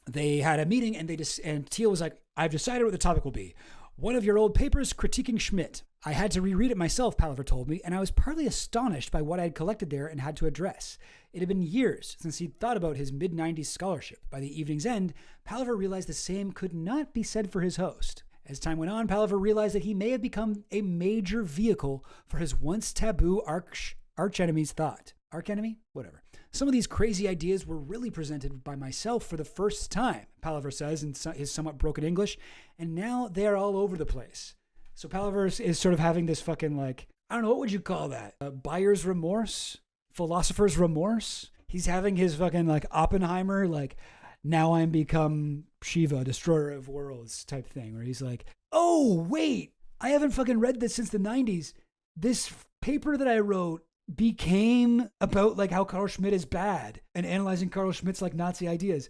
They had a meeting and Thiel was like, I've decided what the topic will be. One of your old papers critiquing Schmidt. I had to reread it myself, Palaver told me, and I was partly astonished by what I had collected there and had to address. It had been years since he'd thought about his mid-90s scholarship. By the evening's end, Palaver realized the same could not be said for his host. As time went on, Palaver realized that he may have become a major vehicle for his once taboo archenemy's thought. Archenemy? Whatever. Some of these crazy ideas were really presented by myself for the first time, Palaver says in his somewhat broken English, and now they are all over the place. So Palaver is sort of having this fucking like, I don't know, what would you call that? Buyer's remorse? Philosopher's remorse? He's having his fucking like Oppenheimer, like, now I'm become Shiva, destroyer of worlds type thing, where he's like, oh, wait, I haven't fucking read this since the 90s. This paper that I wrote became about like how Carl Schmitt is bad and analyzing Carl Schmitt's like Nazi ideas.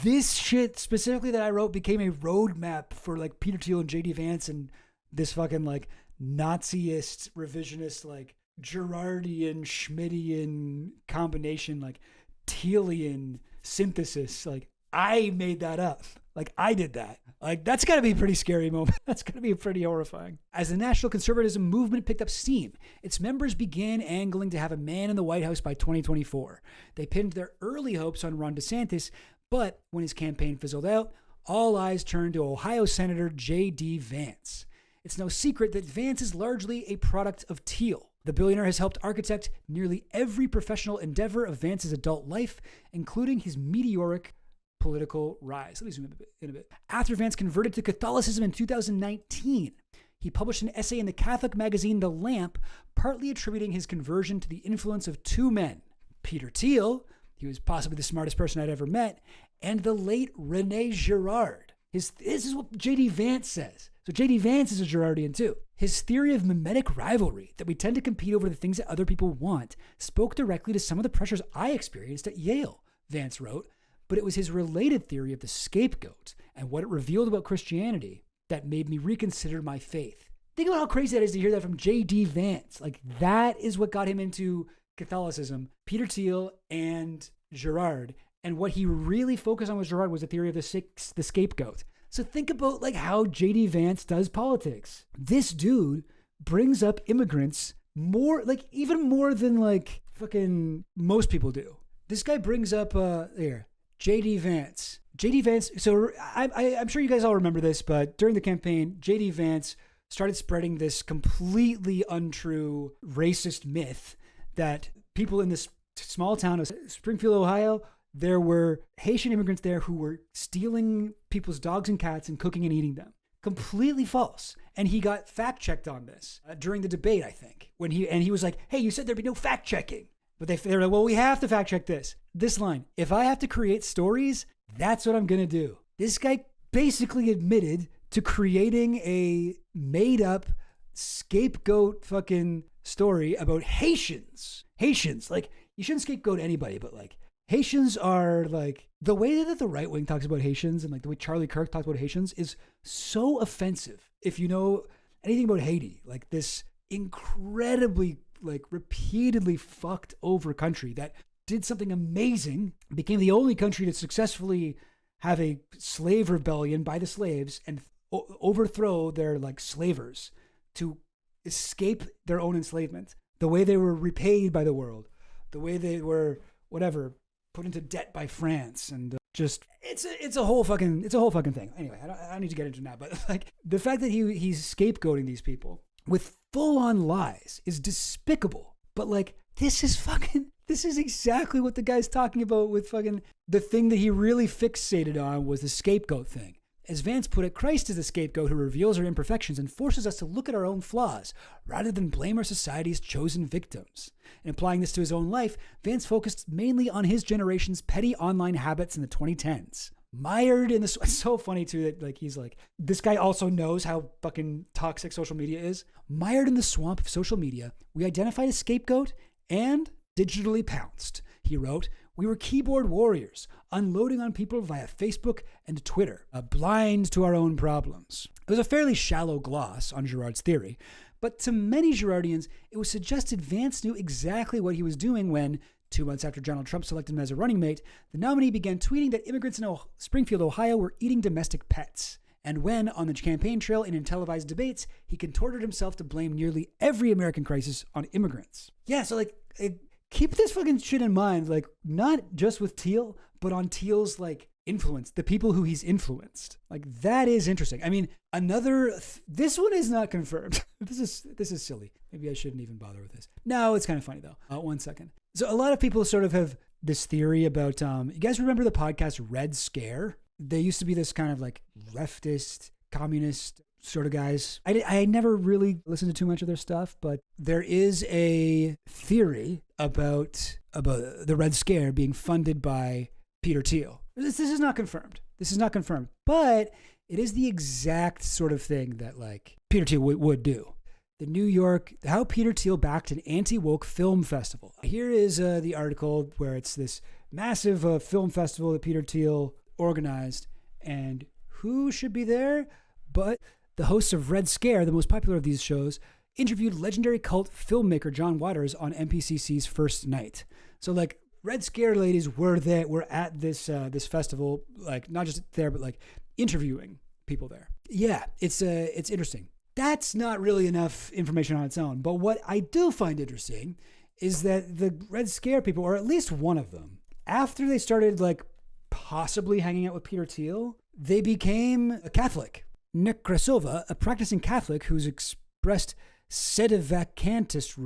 This shit specifically that I wrote became a roadmap for like Peter Thiel and J.D. Vance and this fucking like Naziist, revisionist, like Girardian, Schmittian combination, like Thielian synthesis. Like I made that up. Like I did that. Like that's got to be a pretty scary moment. That's going to be pretty horrifying. As the national conservatism movement picked up steam, its members began angling to have a man in the White House by 2024. They pinned their early hopes on Ron DeSantis, but when his campaign fizzled out, all eyes turned to Ohio Senator J.D. Vance. It's no secret that Vance is largely a product of Thiel. The billionaire has helped architect nearly every professional endeavor of Vance's adult life, including his meteoric political rise. Let me zoom in a bit. After Vance converted to Catholicism in 2019, he published an essay in the Catholic magazine The Lamp, partly attributing his conversion to the influence of two men, Peter Thiel, he was possibly the smartest person I'd ever met, and the late René Girard. This is what J.D. Vance says. So J.D. Vance is a Girardian too. His theory of mimetic rivalry, that we tend to compete over the things that other people want, spoke directly to some of the pressures I experienced at Yale, Vance wrote, but it was his related theory of the scapegoat and what it revealed about Christianity that made me reconsider my faith. Think about how crazy that is to hear that from J.D. Vance. Like that is what got him into Catholicism, Peter Thiel and Girard. And what he really focused on with Girard was the theory of the scapegoat. So think about like how J.D. Vance does politics. This dude brings up immigrants more, like even more than like fucking most people do. This guy brings up, J.D. Vance. J.D. Vance, so I'm sure you guys all remember this, but during the campaign, J.D. Vance started spreading this completely untrue racist myth that people in this small town of Springfield, Ohio, there were Haitian immigrants there who were stealing people's dogs and cats and cooking and eating them. Completely false. And he got fact-checked on this during the debate, I think. When he was like, hey, you said there'd be no fact-checking. But they're like, well, we have to fact check this. This line, if I have to create stories, that's what I'm going to do. This guy basically admitted to creating a made up scapegoat fucking story about Haitians. Haitians, like, you shouldn't scapegoat anybody, but like, Haitians are like, the way that the right wing talks about Haitians and like the way Charlie Kirk talks about Haitians is so offensive. If you know anything about Haiti, like this incredibly like repeatedly fucked over country that did something amazing, became the only country to successfully have a slave rebellion by the slaves and overthrow their like slavers to escape their own enslavement. The way they were repaid by the world, the way they were whatever put into debt by France, and just it's a whole fucking thing. Anyway, I don't need to get into it now, but like the fact that he's scapegoating these people with full-on lies is despicable. But like, this is This is exactly what the guy's talking about with fucking the thing that he really fixated on was the scapegoat thing. As Vance put it, Christ is the scapegoat who reveals our imperfections and forces us to look at our own flaws rather than blame our society's chosen victims. And applying this to his own life, Vance focused mainly on his generation's petty online habits in the 2010s. Mired in this, it's so funny too that like he's like, this guy also knows how fucking toxic social media is. Mired in the swamp of social media, we identified a scapegoat and digitally pounced. He wrote, we were keyboard warriors, unloading on people via Facebook and Twitter, blind to our own problems. It was a fairly shallow gloss on Girard's theory, but to many Girardians, it was suggested Vance knew exactly what he was doing when, 2 months after Donald Trump selected him as a running mate, the nominee began tweeting that immigrants in Springfield, Ohio were eating domestic pets. And when, on the campaign trail and in televised debates, he contorted himself to blame nearly every American crisis on immigrants. Yeah, so like, keep this fucking shit in mind, like, not just with Thiel, but on Thiel's, like, influence, the people who he's influenced. Like, that is interesting. I mean, this one is not confirmed. This is silly. Maybe I shouldn't even bother with this. No, it's kind of funny, though. 1 second. So a lot of people sort of have this theory about, you guys remember the podcast Red Scare? They used to be this kind of, like, leftist, communist sort of guys. I never really listened to too much of their stuff, but there is a theory about the Red Scare being funded by Peter Thiel. This is not confirmed. But it is the exact sort of thing that like Peter Thiel would do. How Peter Thiel backed an anti-woke film festival. Here is the article where it's this massive film festival that Peter Thiel organized, and who should be there but the hosts of Red Scare, the most popular of these shows, interviewed legendary cult filmmaker John Waters on MPCC's first night. So like Red Scare ladies were at this festival, like not just there, but like interviewing people there. Yeah, it's interesting. That's not really enough information on its own. But what I do find interesting is that the Red Scare people, or at least one of them, after they started like possibly hanging out with Peter Thiel, they became a Catholic. Nekrasova, a practicing Catholic who's expressed sedevacantist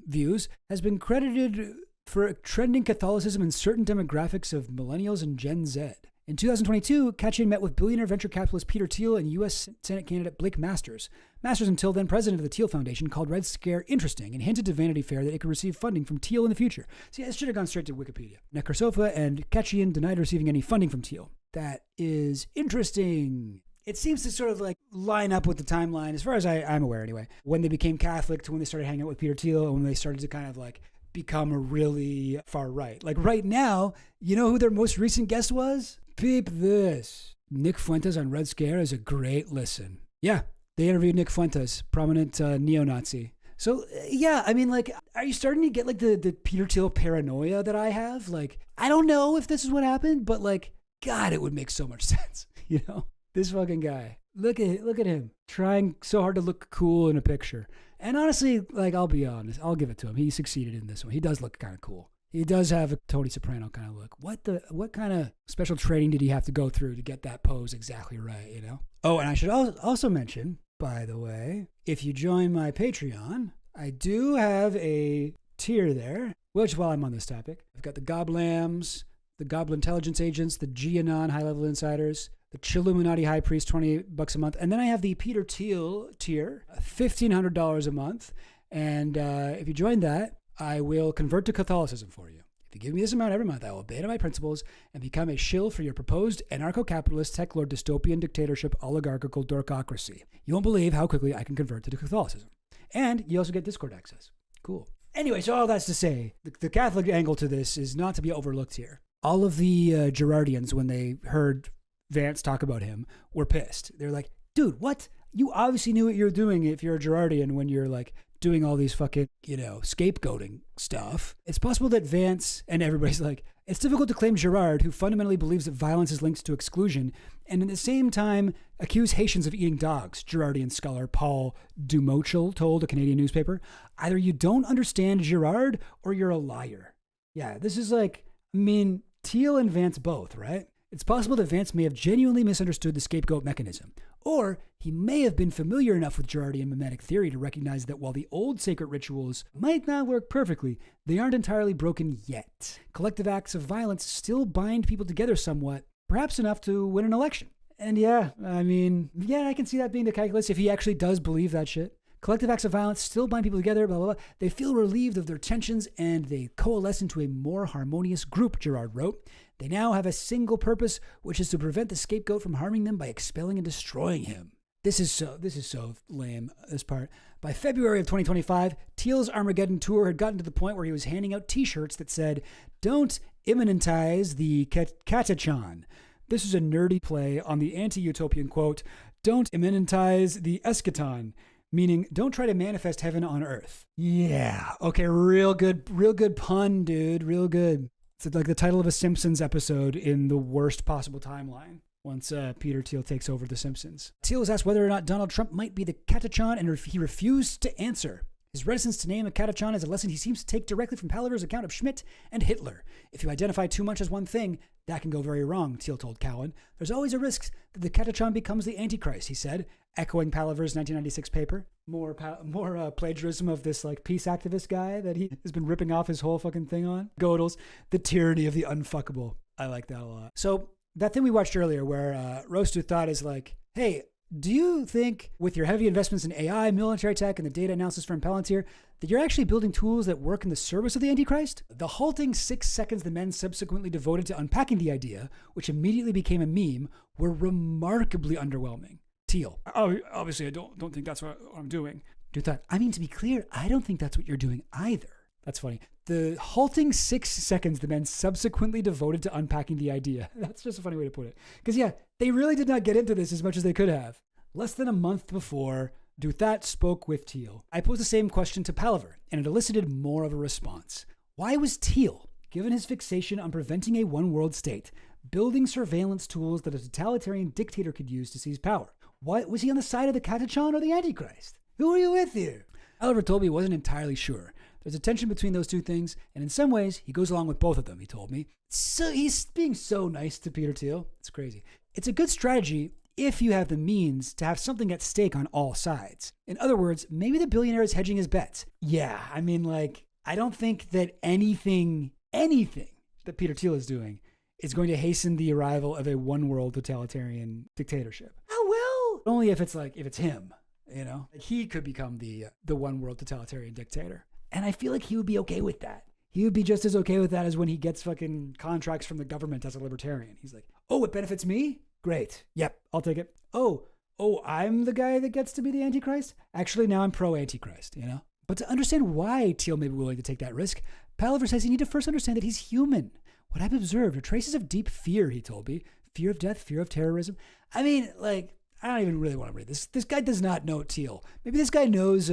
views, has been credited for trending Catholicism in certain demographics of millennials and Gen Z. In 2022, Kachin met with billionaire venture capitalist Peter Thiel and U.S. Senate candidate Blake Masters. Masters, until then president of the Thiel Foundation, called Red Scare interesting and hinted to Vanity Fair that it could receive funding from Thiel in the future. See, I should have gone straight to Wikipedia. Nekrasova and Kachin denied receiving any funding from Thiel. That is interesting. It seems to sort of like line up with the timeline, as far as I'm aware anyway, when they became Catholic to when they started hanging out with Peter Thiel and when they started to kind of like become a really far right. Like right now, you know who their most recent guest was? Peep this. Nick Fuentes on Red Scare is a great listen. Yeah, they interviewed Nick Fuentes, prominent neo-Nazi. So yeah, I mean like, are you starting to get like the Peter Thiel paranoia that I have? Like, I don't know if this is what happened, but like, God, it would make so much sense, you know? This fucking guy. Look at him trying so hard to look cool in a picture. And honestly, like, I'll be honest, I'll give it to him. He succeeded in this one. He does look kind of cool. He does have a Tony Soprano kind of look. What kind of special training did he have to go through to get that pose exactly right, you know? Oh, and I should also mention, by the way, if you join my Patreon, I do have a tier there, which while I'm on this topic, I've got the Goblams, the Goblin Intelligence Agents, the Geonon High-Level Insiders, the Chilluminati High Priest, $20 a month. And then I have the Peter Thiel tier, $1,500 a month. And if you join that, I will convert to Catholicism for you. If you give me this amount every month, I will obey to my principles and become a shill for your proposed anarcho-capitalist, tech lord, dystopian dictatorship, oligarchical dorkocracy. You won't believe how quickly I can convert to Catholicism. And you also get Discord access. Cool. Anyway, so all that's to say, the Catholic angle to this is not to be overlooked here. All of the Girardians, when they heard Vance talk about him, were pissed. They're like, dude, what? You obviously knew what you're doing if you're a Girardian when you're like doing all these fucking, scapegoating stuff. It's possible that Vance and everybody's like, it's difficult to claim Girard, who fundamentally believes that violence is linked to exclusion, and at the same time accuse Haitians of eating dogs, Girardian scholar Paul Dumochel told a Canadian newspaper. Either you don't understand Girard or you're a liar. Yeah, this is like, Thiel and Vance both, right? It's possible that Vance may have genuinely misunderstood the scapegoat mechanism, or he may have been familiar enough with Girardian mimetic theory to recognize that while the old sacred rituals might not work perfectly, they aren't entirely broken yet. Collective acts of violence still bind people together somewhat, perhaps enough to win an election. And I can see that being the calculus if he actually does believe that shit. Collective acts of violence still bind people together, blah, blah, blah. They feel relieved of their tensions and they coalesce into a more harmonious group, Girard wrote. They now have a single purpose, which is to prevent the scapegoat from harming them by expelling and destroying him. This is so lame, this part. By February of 2025, Thiel's Armageddon tour had gotten to the point where he was handing out t-shirts that said, "Don't immanentize the Katachan." This is a nerdy play on the anti-utopian quote, "Don't immanentize the eschaton," meaning don't try to manifest heaven on earth. Yeah, okay, real good pun, dude, real good. It's like the title of a Simpsons episode in the worst possible timeline once Peter Thiel takes over The Simpsons. Thiel was asked whether or not Donald Trump might be the Katachan, and he refused to answer. His reticence to name a Katachan is a lesson he seems to take directly from Palaver's account of Schmidt and Hitler. If you identify too much as one thing, that can go very wrong, Thiel told Cowan. There's always a risk that the Katachan becomes the AntiChrist, he said, echoing Palaver's 1996 paper. More plagiarism of this like peace activist guy that he has been ripping off his whole fucking thing on. Godels, the tyranny of the unfuckable. I like that a lot. So that thing we watched earlier where Roaster thought is like, hey, do you think with your heavy investments in AI, military tech, and the data analysis firm Palantir, that you're actually building tools that work in the service of the Antichrist? The halting 6 seconds the men subsequently devoted to unpacking the idea, which immediately became a meme, were remarkably underwhelming. Thiel: obviously I don't think that's what I'm doing. Dude thought, I mean, to be clear, I don't think that's what you're doing either. That's funny. The halting 6 seconds the men subsequently devoted to unpacking the idea. That's just a funny way to put it. Because yeah, they really did not get into this as much as they could have. Less than a month before, Duthat spoke with Thiel. I posed the same question to Palaver, and it elicited more of a response. Why was Thiel, given his fixation on preventing a one-world state, building surveillance tools that a totalitarian dictator could use to seize power? Why was he on the side of the Katachan or the Antichrist? Who are you with here? Palaver told me he wasn't entirely sure. There's a tension between those two things, and in some ways, he goes along with both of them, he told me. So he's being so nice to Peter Thiel. It's crazy. It's a good strategy if you have the means to have something at stake on all sides. In other words, maybe the billionaire is hedging his bets. Yeah, I mean, like, I don't think that anything that Peter Thiel is doing is going to hasten the arrival of a one-world totalitarian dictatorship. Oh, well, only if it's him, you know? Like, he could become the one-world totalitarian dictator. And I feel like he would be okay with that. He would be just as okay with that as when he gets fucking contracts from the government as a libertarian. He's like, oh, it benefits me? Great. Yep, I'll take it. Oh, I'm the guy that gets to be the Antichrist? Actually, now I'm pro-Antichrist, you know? But to understand why Thiel may be willing to take that risk, Palaver says you need to first understand that he's human. What I've observed are traces of deep fear, he told me. Fear of death, fear of terrorism. I mean, like, I don't even really want to read this. This guy does not know Thiel. Maybe this guy knows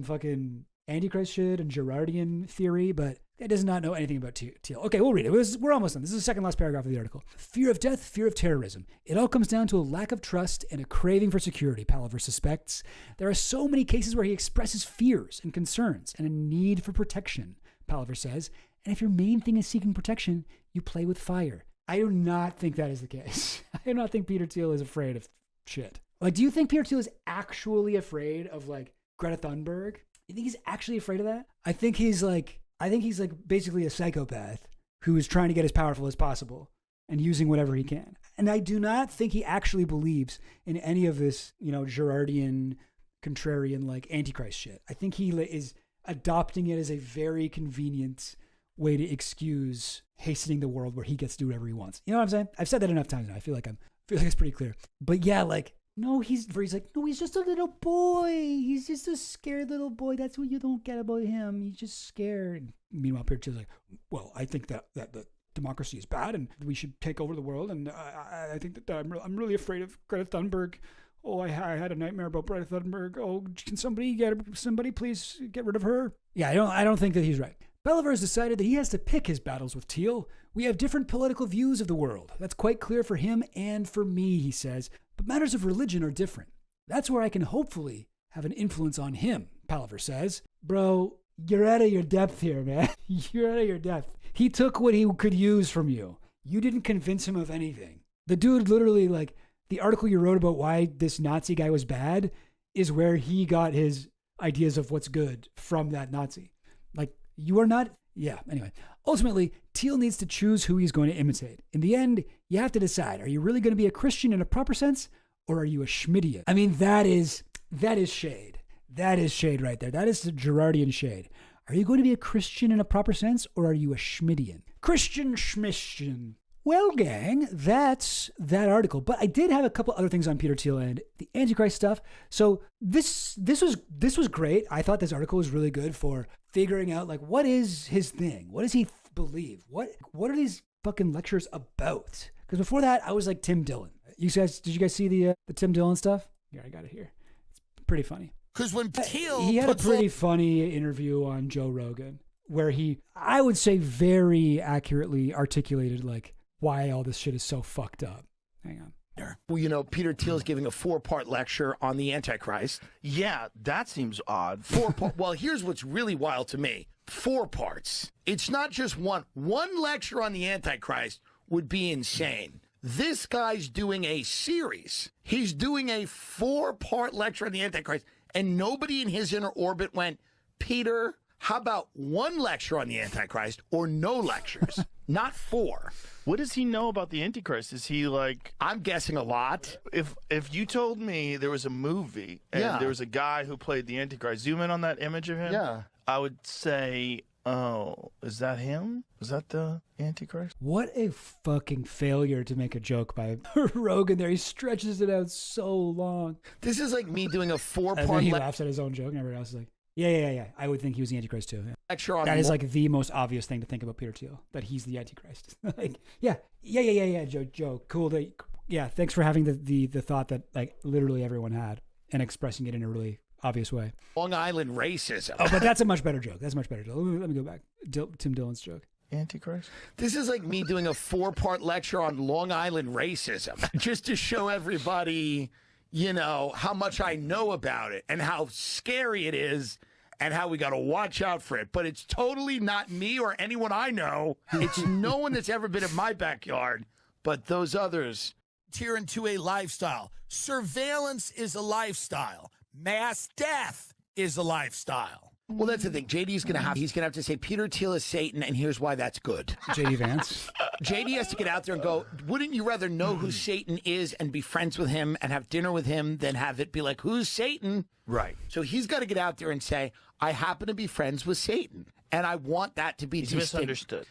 fucking Antichrist shit and Girardian theory, but he does not know anything about Thiel. Okay, we'll read it. We're almost done. This is the second last paragraph of the article. Fear of death, fear of terrorism. It all comes down to a lack of trust and a craving for security, Palaver suspects. There are so many cases where he expresses fears and concerns and a need for protection, Palaver says. And if your main thing is seeking protection, you play with fire. I do not think that is the case. I do not think Peter Thiel is afraid of shit. Like, do you think Peter Thiel is actually afraid of, like, Greta Thunberg? You think he's actually afraid of that? I think he's basically a psychopath who is trying to get as powerful as possible and using whatever he can. And I do not think he actually believes in any of this, you know, Girardian, contrarian, like, Antichrist shit. I think he is adopting it as a very convenient way to excuse hastening the world where he gets to do whatever he wants. You know what I'm saying? I've said that enough times now. I feel like it's pretty clear. But yeah, like, no, he's just a little boy. He's just a scared little boy. That's what you don't get about him. He's just scared. Meanwhile, Peter Thiel's like, well, I think that the democracy is bad and we should take over the world. And I think that I'm really afraid of Greta Thunberg. Oh, I had a nightmare about Greta Thunberg. Oh, can somebody please get rid of her? Yeah, I don't think that he's right. Palaver has decided that he has to pick his battles with Thiel. We have different political views of the world. That's quite clear for him and for me, he says. But matters of religion are different. That's where I can hopefully have an influence on him, Palaver says. Bro, you're out of your depth here, man. You're out of your depth. He took what he could use from you. You didn't convince him of anything. The dude literally, like, the article you wrote about why this Nazi guy was bad is where he got his ideas of what's good from that Nazi. Like, you are not... Yeah, anyway. Ultimately, Thiel needs to choose who he's going to imitate. In the end, you have to decide, are you really going to be a Christian in a proper sense, or are you a Schmittian? I mean, that is shade. That is shade right there. That is the Girardian shade. Are you going to be a Christian in a proper sense, or are you a Schmittian? Christian Schmistian. Well, gang, that's that article. But I did have a couple other things on Peter Thiel and the Antichrist stuff. So this was great. I thought this article was really good for figuring out, like, what is his thing? What does he believe? What are these fucking lectures about? Because before that, I was like Tim Dillon. Did you guys see the Tim Dillon stuff? Yeah, I got it here. It's pretty funny. Because when Thiel he had a pretty funny interview on Joe Rogan where he, I would say, very accurately articulated, like, why all this shit is so fucked up. Hang on. Well, you know, Peter Thiel's giving a 4-part lecture on the Antichrist. Yeah, that seems odd. 4 parts. Well, here's what's really wild to me. 4 parts. It's not just one. One lecture on the Antichrist would be insane. This guy's doing a series. He's doing a 4-part lecture on the Antichrist, and nobody in his inner orbit went, Peter, how about 1 lecture on the Antichrist or no lectures? Not 4. What does he know about the Antichrist? Is he like... I'm guessing a lot. If you told me there was a movie and there was a guy who played the Antichrist, zoom in on that image of him. Yeah. I would say, oh, is that him? Is that the Antichrist? What a fucking failure to make a joke by Rogan there. He stretches it out so long. This is like me doing a 4-part... And then he laughs at his own joke and everyone else is like, yeah. I would think he was the Antichrist too. Yeah. lecture on... That is like the most obvious thing to think about Peter Thiel, that he's the Antichrist. Like, yeah, Joe, cool. Yeah, thanks for having the thought that like literally everyone had and expressing it in a really obvious way. Long Island racism. Oh, but that's a much better joke. Let me go back. Tim Dillon's joke. Antichrist? This is like me doing a 4-part lecture on Long Island racism, just to show everybody, you know, how much I know about it and how scary it is and how we got to watch out for it. But it's totally not me or anyone I know. It's no one that's ever been in my backyard, but those others. Tier into a lifestyle. Surveillance is a lifestyle. Mass death is a lifestyle. Well, that's the thing. JD's going to have to say Peter Thiel is Satan, and here's why that's good. JD Vance. JD has to get out there and go, wouldn't you rather know who Satan is and be friends with him and have dinner with him than have it be like, who's Satan? Right. So he's got to get out there and say, I happen to be friends with Satan, and I want that to be misunderstood.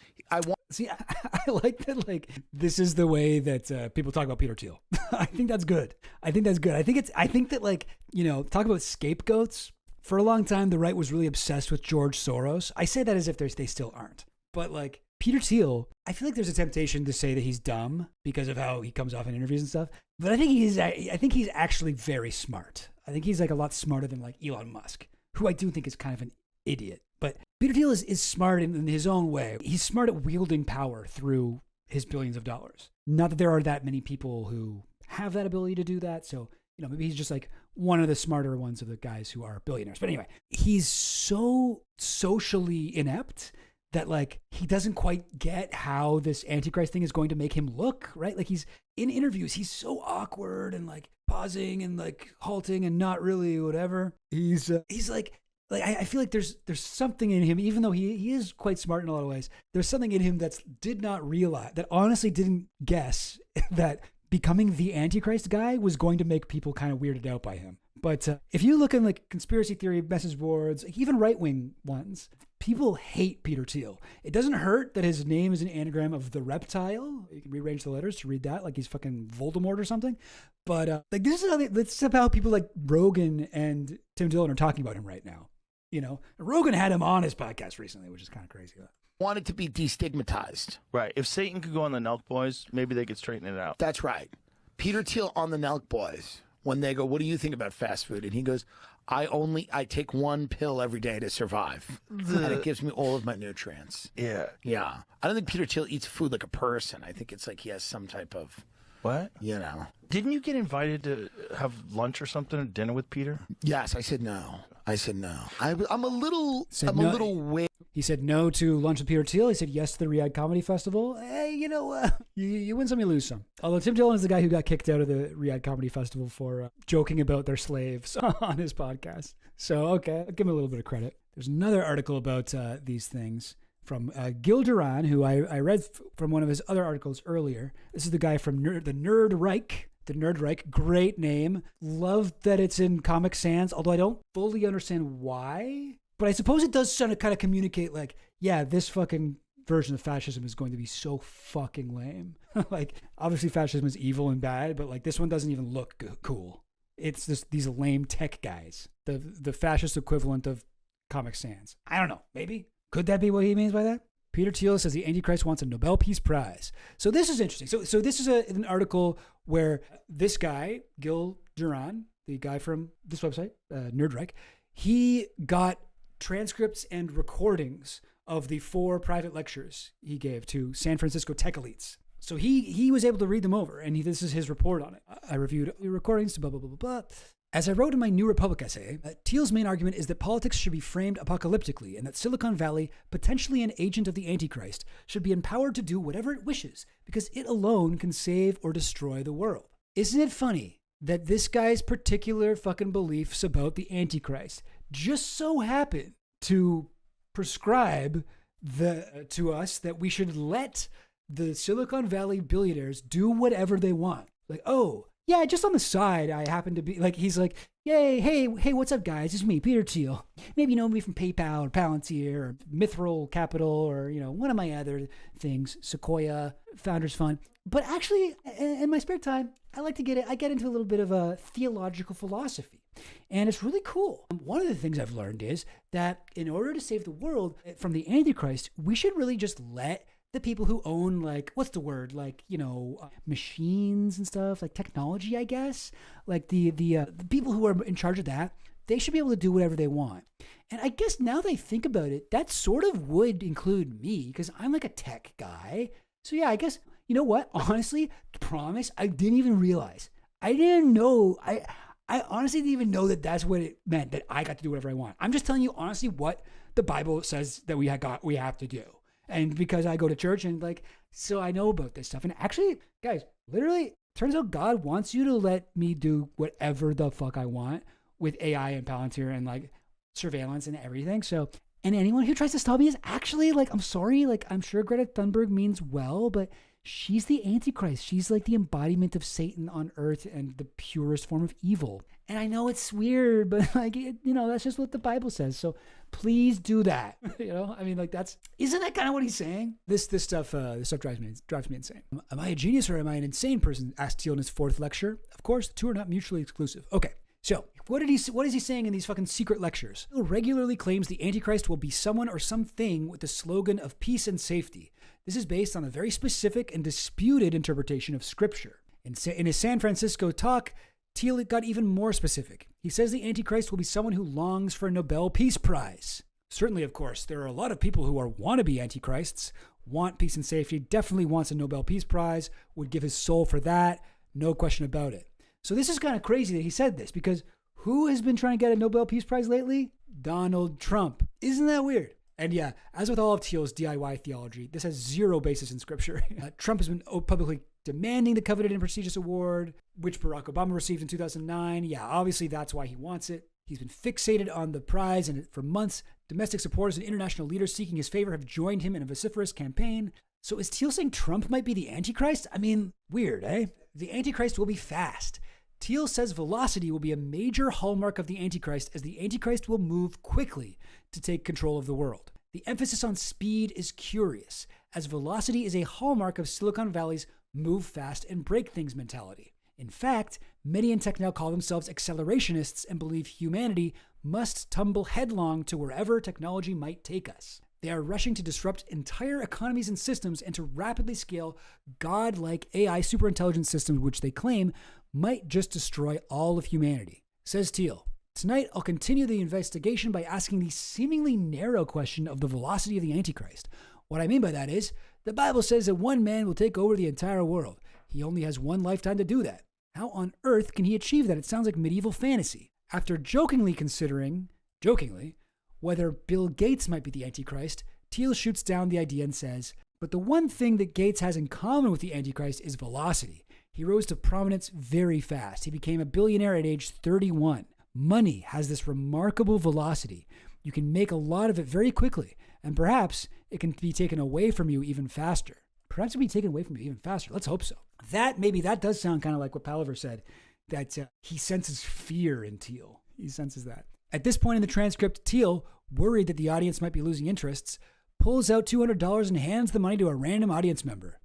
See, I like that. Like, this is the way that people talk about Peter Thiel. I think that's good. I think that, like, you know, talk about scapegoats. For a long time, the right was really obsessed with George Soros. I say that as if they still aren't. But like Peter Thiel, I feel like there's a temptation to say that he's dumb because of how he comes off in interviews and stuff. But I think he's actually very smart. I think he's like a lot smarter than like Elon Musk, who I do think is kind of an idiot. But Peter Thiel is smart in his own way. He's smart at wielding power through his billions of dollars. Not that there are that many people who have that ability to do that. So, you know, maybe he's just like one of the smarter ones of the guys who are billionaires. But anyway, he's so socially inept that like he doesn't quite get how this Antichrist thing is going to make him look, right? Like he's in interviews, he's so awkward and like pausing and like halting and not really whatever. He's like I feel like there's something in him, even though he is quite smart in a lot of ways. There's something in him that did not realize, that honestly didn't guess that becoming the Antichrist guy was going to make people kind of weirded out by him. But if you look in like conspiracy theory message boards, even right-wing ones, people hate Peter Thiel. It doesn't hurt that his name is an anagram of the reptile. You can rearrange the letters to read that like he's fucking Voldemort or something. But like this is how people like Rogan and Tim Dillon are talking about him right now. You know, Rogan had him on his podcast recently, which is kind of crazy. Wanted to be destigmatized. Right. If Satan could go on the Nelk Boys, maybe they could straighten it out. That's right. Peter Thiel on the Nelk Boys, when they go, what do you think about fast food? And he goes, I take one pill every day to survive. And it gives me all of my nutrients. Yeah. Yeah. I don't think Peter Thiel eats food like a person. I think it's like he has some type of... What? You know. Didn't you get invited to have lunch or something, or dinner with Peter? Yes, I said no. I'm a little weird. He said no to Lunch with Peter Thiel. He said yes to the Riyadh Comedy Festival. Hey, you win some, you lose some. Although Tim Dillon is the guy who got kicked out of the Riyadh Comedy Festival for joking about their slaves on his podcast. So, okay, I'll give him a little bit of credit. There's another article about these things from Gil Duran, who I read from one of his other articles earlier. This is the guy from the Nerd Reich. The Nerd Reich, great name. Love that it's in Comic Sans, although I don't fully understand why. But I suppose it does kind of communicate like, yeah, this fucking version of fascism is going to be so fucking lame. Like, obviously fascism is evil and bad, but like this one doesn't even look cool. It's just these lame tech guys, the fascist equivalent of Comic Sans. I don't know, maybe? Could that be what he means by that? Peter Thiel says the Antichrist wants a Nobel Peace Prize. So this is interesting. So this is an article where this guy, Gil Duran, the guy from this website, Nerdreich, he got transcripts and recordings of the 4 private lectures he gave to San Francisco tech elites. So he was able to read them over, and this is his report on it. I reviewed the recordings, blah, blah, blah, blah, blah. As I wrote in my New Republic essay, Thiel's main argument is that politics should be framed apocalyptically and that Silicon Valley, potentially an agent of the Antichrist, should be empowered to do whatever it wishes because it alone can save or destroy the world. Isn't it funny that this guy's particular fucking beliefs about the Antichrist just so happen to prescribe to us that we should let the Silicon Valley billionaires do whatever they want? Like, oh, yeah, just on the side, I happen to be like, he's like, yay, hey, what's up, guys? It's me, Peter Thiel. Maybe you know me from PayPal or Palantir or Mithril Capital or, one of my other things, Sequoia, Founders Fund. But actually, in my spare time, I get into a little bit of a theological philosophy. And it's really cool. One of the things I've learned is that in order to save the world from the Antichrist, we should really just let the people who own, like, what's the word? Like, machines and stuff, like technology, I guess. Like the people who are in charge of that, they should be able to do whatever they want. And I guess now that I think about it, that sort of would include me because I'm like a tech guy. So yeah, I guess, you know what? Honestly, promise, I didn't even realize. I didn't know. I honestly didn't even know that that's what it meant, that I got to do whatever I want. I'm just telling you honestly what the Bible says that we have to do. And because I go to church and so I know about this stuff. And actually, guys, literally, turns out God wants you to let me do whatever the fuck I want with AI and Palantir and surveillance and everything. So, and anyone who tries to stop me is actually I'm sorry, I'm sure Greta Thunberg means well, but she's the Antichrist. She's the embodiment of Satan on earth and the purest form of evil. And I know it's weird, but that's just what the Bible says. So please do that. Isn't that kind of what he's saying? This stuff drives me insane. Am I a genius or am I an insane person? Asked Thiel in his 4th lecture. Of course, the two are not mutually exclusive. Okay. So, what is he saying in these fucking secret lectures? He regularly claims the Antichrist will be someone or something with the slogan of peace and safety. This is based on a very specific and disputed interpretation of Scripture. In his San Francisco talk, Thiel got even more specific. He says the Antichrist will be someone who longs for a Nobel Peace Prize. Certainly, of course, there are a lot of people who are wannabe Antichrists, want peace and safety, definitely wants a Nobel Peace Prize, would give his soul for that, no question about it. So this is kind of crazy that he said this, because who has been trying to get a Nobel Peace Prize lately? Donald Trump. Isn't that weird? And yeah, as with all of Thiel's DIY theology, this has zero basis in Scripture. Trump has been publicly demanding the coveted and prestigious award, which Barack Obama received in 2009. Yeah, obviously that's why he wants it. He's been fixated on the prize, and for months, domestic supporters and international leaders seeking his favor have joined him in a vociferous campaign. So is Thiel saying Trump might be the Antichrist? I mean, weird, eh? The Antichrist will be fast. Thiel says velocity will be a major hallmark of the Antichrist, as the Antichrist will move quickly to take control of the world. The emphasis on speed is curious, as velocity is a hallmark of Silicon Valley's move fast and break things mentality. In fact, many in tech now call themselves accelerationists and believe humanity must tumble headlong to wherever technology might take us. They are rushing to disrupt entire economies and systems and to rapidly scale God-like AI superintelligence systems, which they claim might just destroy all of humanity. Says Thiel, tonight I'll continue the investigation by asking the seemingly narrow question of the velocity of the Antichrist. What I mean by that is, the Bible says that one man will take over the entire world. He only has one lifetime to do that. How on earth can he achieve that? It sounds like medieval fantasy. After jokingly considering, whether Bill Gates might be the Antichrist, Thiel shoots down the idea and says, but the one thing that Gates has in common with the Antichrist is velocity. He rose to prominence very fast. He became a billionaire at age 31. Money has this remarkable velocity. You can make a lot of it very quickly, and perhaps it can be taken away from you even faster. Perhaps it will be taken away from you even faster. Let's hope so. Maybe that does sound kind of like what Palaver said, that he senses fear in Thiel. He senses that. At this point in the transcript, Thiel, worried that the audience might be losing interests, pulls out $200 and hands the money to a random audience member.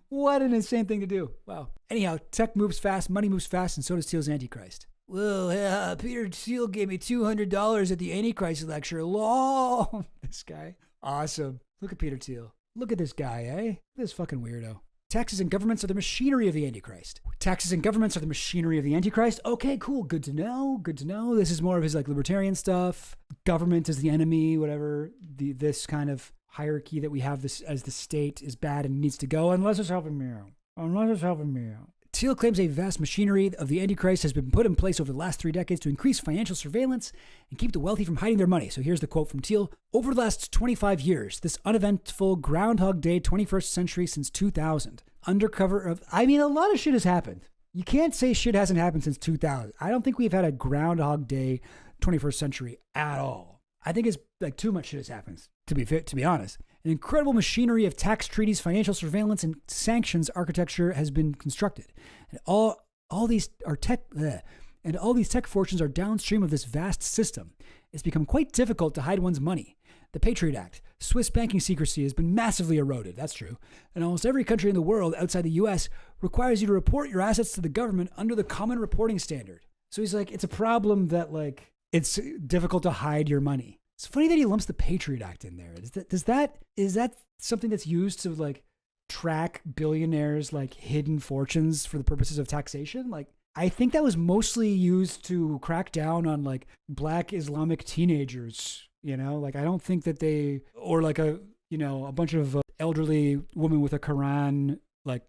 What an insane thing to do. Wow. Anyhow, tech moves fast, money moves fast, and so does Thiel's Antichrist. Well, Peter Thiel gave me $200 at the Antichrist lecture. Lol. This guy. Awesome. Look at Peter Thiel. Look at this guy, eh? This fucking weirdo. Taxes and governments are the machinery of the Antichrist. Taxes and governments are the machinery of the Antichrist. Okay, cool. Good to know. Good to know. This is more of his like libertarian stuff. Government is the enemy, whatever. This kind of hierarchy that we have this as the state is bad and needs to go unless it's helping me out. Unless it's helping me out. Thiel claims a vast machinery of the Antichrist has been put in place over the last 3 decades to increase financial surveillance and keep the wealthy from hiding their money. So here's the quote from Thiel. Over the last 25 years, this uneventful Groundhog Day 21st century since 2000, a lot of shit has happened. You can't say shit hasn't happened since 2000. I don't think we've had a Groundhog Day 21st century at all. I think it's like too much shit has happened, to be honest. An incredible machinery of tax treaties, financial surveillance, and sanctions architecture has been constructed. And all these tech fortunes are downstream of this vast system. It's become quite difficult to hide one's money. The Patriot Act, Swiss banking secrecy has been massively eroded. That's true. And almost every country in the world outside the US requires you to report your assets to the government under the common reporting standard. So he's like, it's a problem that like, it's difficult to hide your money. It's funny that he lumps the Patriot Act in there. Is that something that's used to like track billionaires' like hidden fortunes for the purposes of taxation? Like, I think that was mostly used to crack down on like black Islamic teenagers. You know, like I don't think that or like a bunch of elderly women with a Quran, like,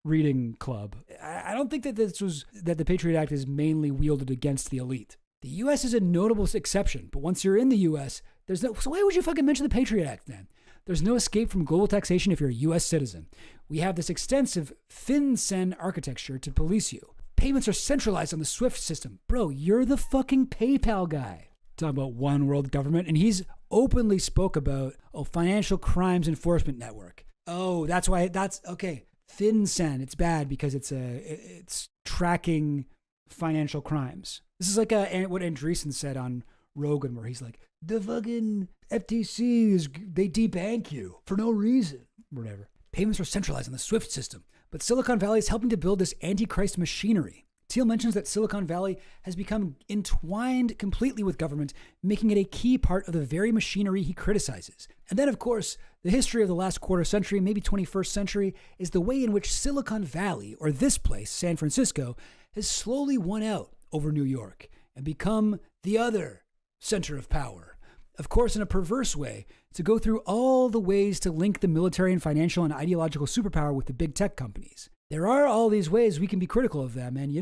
reading club. I don't think that that the Patriot Act is mainly wielded against the elite. The U.S. is a notable exception, but once you're in the U.S., so why would you fucking mention the Patriot Act then? There's no escape from global taxation if you're a U.S. citizen. We have this extensive FinCEN architecture to police you. Payments are centralized on the SWIFT system. Bro, you're the fucking PayPal guy. Talking about one world government, and he's openly spoke about, financial crimes enforcement network. Oh, that's okay. FinCEN, it's bad because it's tracking financial crimes. This is like what Andreessen said on Rogan, where he's like, the fucking FTC they debank you for no reason. Whatever. Payments are centralized on the SWIFT system, but Silicon Valley is helping to build this Antichrist machinery. Thiel mentions that Silicon Valley has become entwined completely with government, making it a key part of the very machinery he criticizes. And then, of course, the history of the last quarter century, maybe 21st century, is the way in which Silicon Valley, or this place, San Francisco, has slowly won out over New York and become the other center of power. Of course, in a perverse way, to go through all the ways to link the military and financial and ideological superpower with the big tech companies. There are all these ways we can be critical of them and,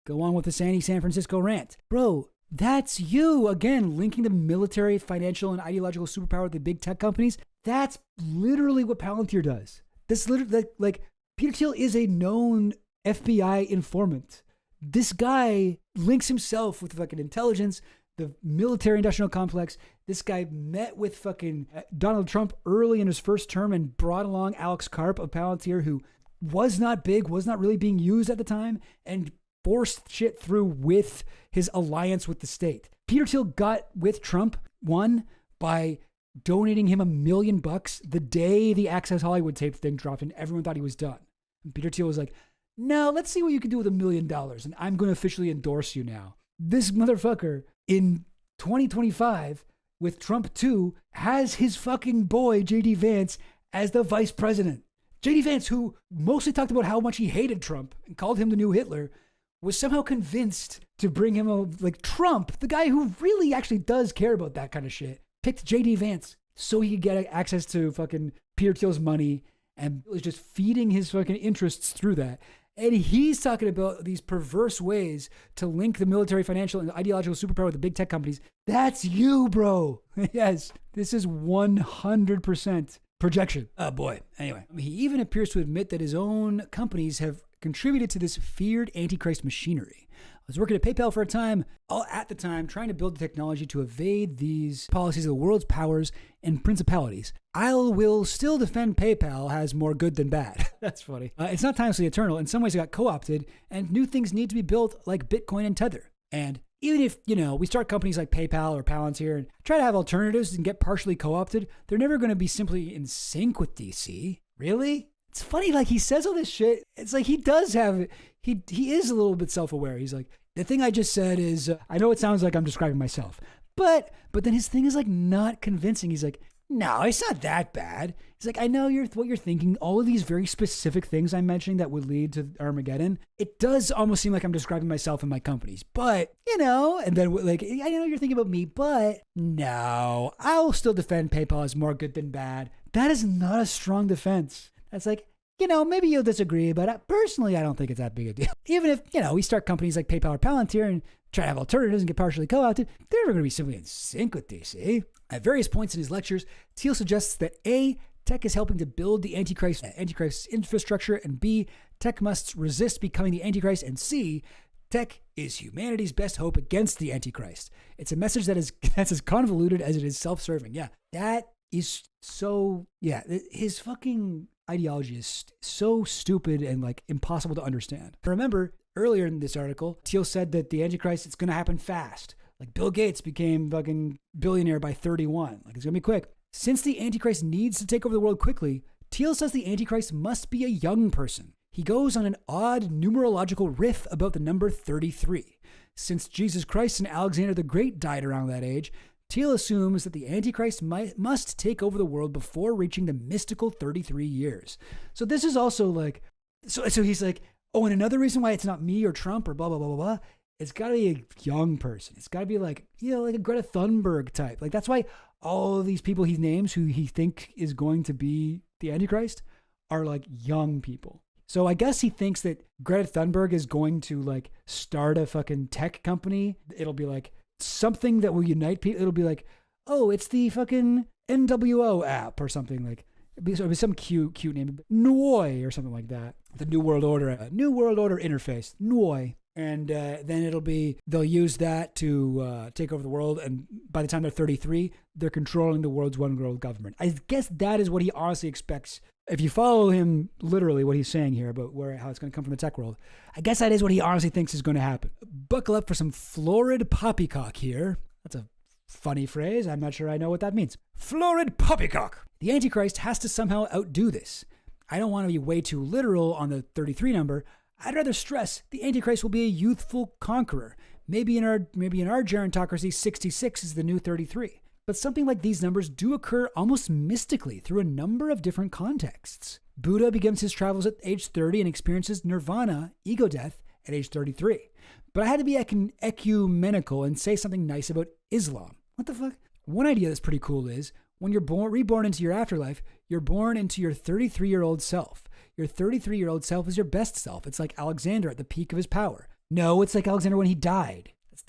go on with the San Francisco rant. Bro, that's you, again, linking the military, financial, and ideological superpower with the big tech companies. That's literally what Palantir does. This literally, like Peter Thiel is a known FBI informant. This guy links himself with fucking intelligence, the military industrial complex. This guy met with fucking Donald Trump early in his first term and brought along Alex Karp of Palantir, who was not big, was not really being used at the time, and forced shit through with his alliance with the state. Peter Thiel got with Trump, one, by donating him $1 million the day the Access Hollywood tape thing dropped and everyone thought he was done. And Peter Thiel was like, no, let's see what you can do with $1 million, and I'm going to officially endorse you now. This motherfucker in 2025 with Trump 2 has his fucking boy J.D. Vance as the vice president. J.D. Vance, who mostly talked about how much he hated Trump and called him the new Hitler, was somehow convinced to bring him Trump, the guy who really actually does care about that kind of shit, picked J.D. Vance so he could get access to fucking Peter Thiel's money and was just feeding his fucking interests through that. And he's talking about these perverse ways to link the military, financial, and ideological superpower with the big tech companies. That's you, bro. Yes, this is 100% projection. Oh boy. Anyway, he even appears to admit that his own companies have contributed to this feared Antichrist machinery. I was working at PayPal for a time, at the time, trying to build the technology to evade these policies of the world's powers and principalities. I will still defend PayPal has more good than bad. That's funny. It's not timelessly eternal. In some ways, it got co-opted, and new things need to be built like Bitcoin and Tether. And even if, we start companies like PayPal or Palantir and try to have alternatives and get partially co-opted, they're never going to be simply in sync with DC. Really? It's funny, like he says all this shit. It's like he does have, he is a little bit self-aware. He's like, the thing I just said is, I know it sounds like I'm describing myself, but then his thing is like not convincing. He's like, no, it's not that bad. He's like, I know what you're thinking. All of these very specific things I'm mentioning that would lead to Armageddon. It does almost seem like I'm describing myself and my companies, but and then like, I know you're thinking about me, but no, I'll still defend PayPal as more good than bad. That is not a strong defense. That's like, maybe you'll disagree, but personally, I don't think it's that big a deal. Even if, we start companies like PayPal or Palantir and try to have alternatives and get partially co-opted, they're never going to be simply in sync with DC. At various points in his lectures, Thiel suggests that A, tech is helping to build the Antichrist infrastructure, and B, tech must resist becoming the Antichrist, and C, tech is humanity's best hope against the Antichrist. It's a message that's as convoluted as it is self-serving. Yeah, that is so, his fucking ideology is so stupid and like impossible to understand. Remember, earlier in this article, Thiel said that the Antichrist, it's going to happen fast. Like Bill Gates became fucking billionaire by 31. Like it's going to be quick. Since the Antichrist needs to take over the world quickly, Thiel says the Antichrist must be a young person. He goes on an odd numerological riff about the number 33. Since Jesus Christ and Alexander the Great died around that age, Thiel assumes that the Antichrist must take over the world before reaching the mystical 33 years. So this is also like, so he's like, and another reason why it's not me or Trump or blah, blah, blah, blah, blah. It's got to be a young person. It's got to be like, like a Greta Thunberg type. Like that's why all of these people he names who he think is going to be the Antichrist are like young people. So I guess he thinks that Greta Thunberg is going to like start a fucking tech company. It'll be like something that will unite people. It'll be like, it's the fucking NWO app or something like. It'll be some cute name, Noi or something like that. The New World Order interface, Noi. And then they'll use that to take over the world. And by the time they're 33, they're controlling the world's one world government. I guess that is what he honestly expects. If you follow him literally, what he's saying here about how it's going to come from the tech world, I guess that is what he honestly thinks is going to happen. Buckle up for some florid poppycock here. That's a funny phrase. I'm not sure I know what that means. Florid poppycock. The Antichrist has to somehow outdo this. I don't want to be way too literal on the 33 number. I'd rather stress the Antichrist will be a youthful conqueror. Maybe in our gerontocracy, 66 is the new 33. But something like these numbers do occur almost mystically through a number of different contexts. Buddha begins his travels at age 30 and experiences nirvana, ego death, at age 33. But I had to be ecumenical and say something nice about Islam. What the fuck? One idea that's pretty cool is when you're reborn into your afterlife, you're born into your 33-year-old self. Your 33-year-old self is your best self. It's like Alexander at the peak of his power. No, it's like Alexander when he died. That's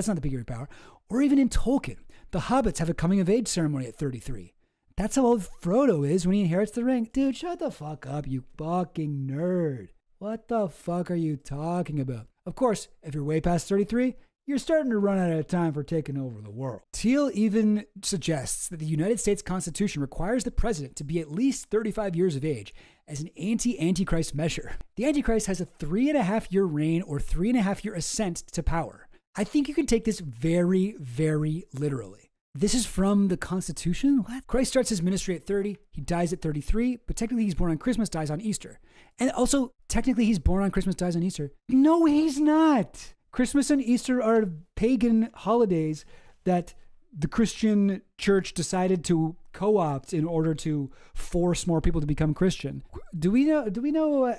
not the peak of your power. Or even in Tolkien, the hobbits have a coming-of-age ceremony at 33. That's how old Frodo is when he inherits the ring. Dude, shut the fuck up, you fucking nerd. What the fuck are you talking about? Of course, if you're way past 33, you're starting to run out of time for taking over the world. Thiel even suggests that the United States Constitution requires the president to be at least 35 years of age as an anti-Antichrist measure. The Antichrist has a 3.5-year reign or 3.5-year ascent to power. I think you can take this very, very literally. This is from the Constitution? What? Christ starts his ministry at 30, he dies at 33, but technically he's born on Christmas, dies on Easter. And also, technically he's born on Christmas, dies on Easter. No, he's not. Christmas and Easter are pagan holidays that the Christian church decided to co-opt in order to force more people to become Christian. Do we have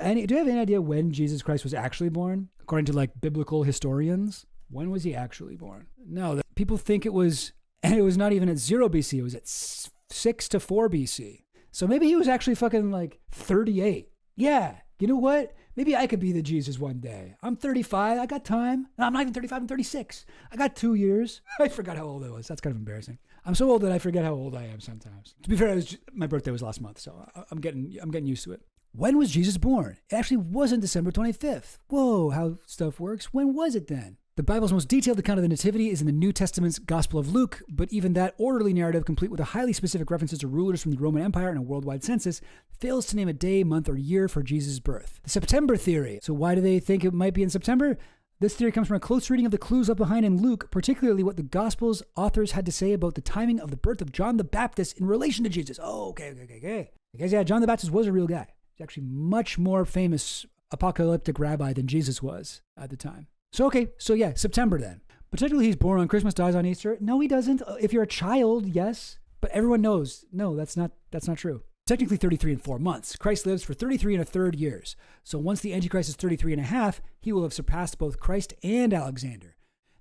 any idea when Jesus Christ was actually born? According to like biblical historians, when was he actually born? No, people think it was not even at 0 BC. It was at 6 to 4 BC. So maybe he was actually fucking like 38. Yeah. You know what? maybe I could be the Jesus one day. I'm 35. I got time. No, I'm not even 35. I'm 36. I got 2 years. I forgot how old I was. That's kind of embarrassing. I'm so old that I forget how old I am sometimes. To be fair, my birthday was last month, so I'm getting used to it. When was Jesus born? It actually wasn't December 25th. Whoa, how stuff works. When was it then? The Bible's most detailed account of the Nativity is in the New Testament's Gospel of Luke, but even that orderly narrative, complete with a highly specific references to rulers from the Roman Empire and a worldwide census, fails to name a day, month, or year for Jesus' birth. The September theory. So why do they think it might be in September? This theory comes from a close reading of the clues left behind in Luke, particularly what the Gospel's authors had to say about the timing of the birth of John the Baptist in relation to Jesus. Oh, okay. Because yeah, John the Baptist was a real guy. He's actually much more famous apocalyptic rabbi than Jesus was at the time. So yeah, September then. Particularly he's born on Christmas, dies on Easter. No, he doesn't. If you're a child, yes. But everyone knows, no, that's not true. Technically 33 and 4 months. Christ lives for 33 and a third years. So once the Antichrist is 33 and a half, he will have surpassed both Christ and Alexander.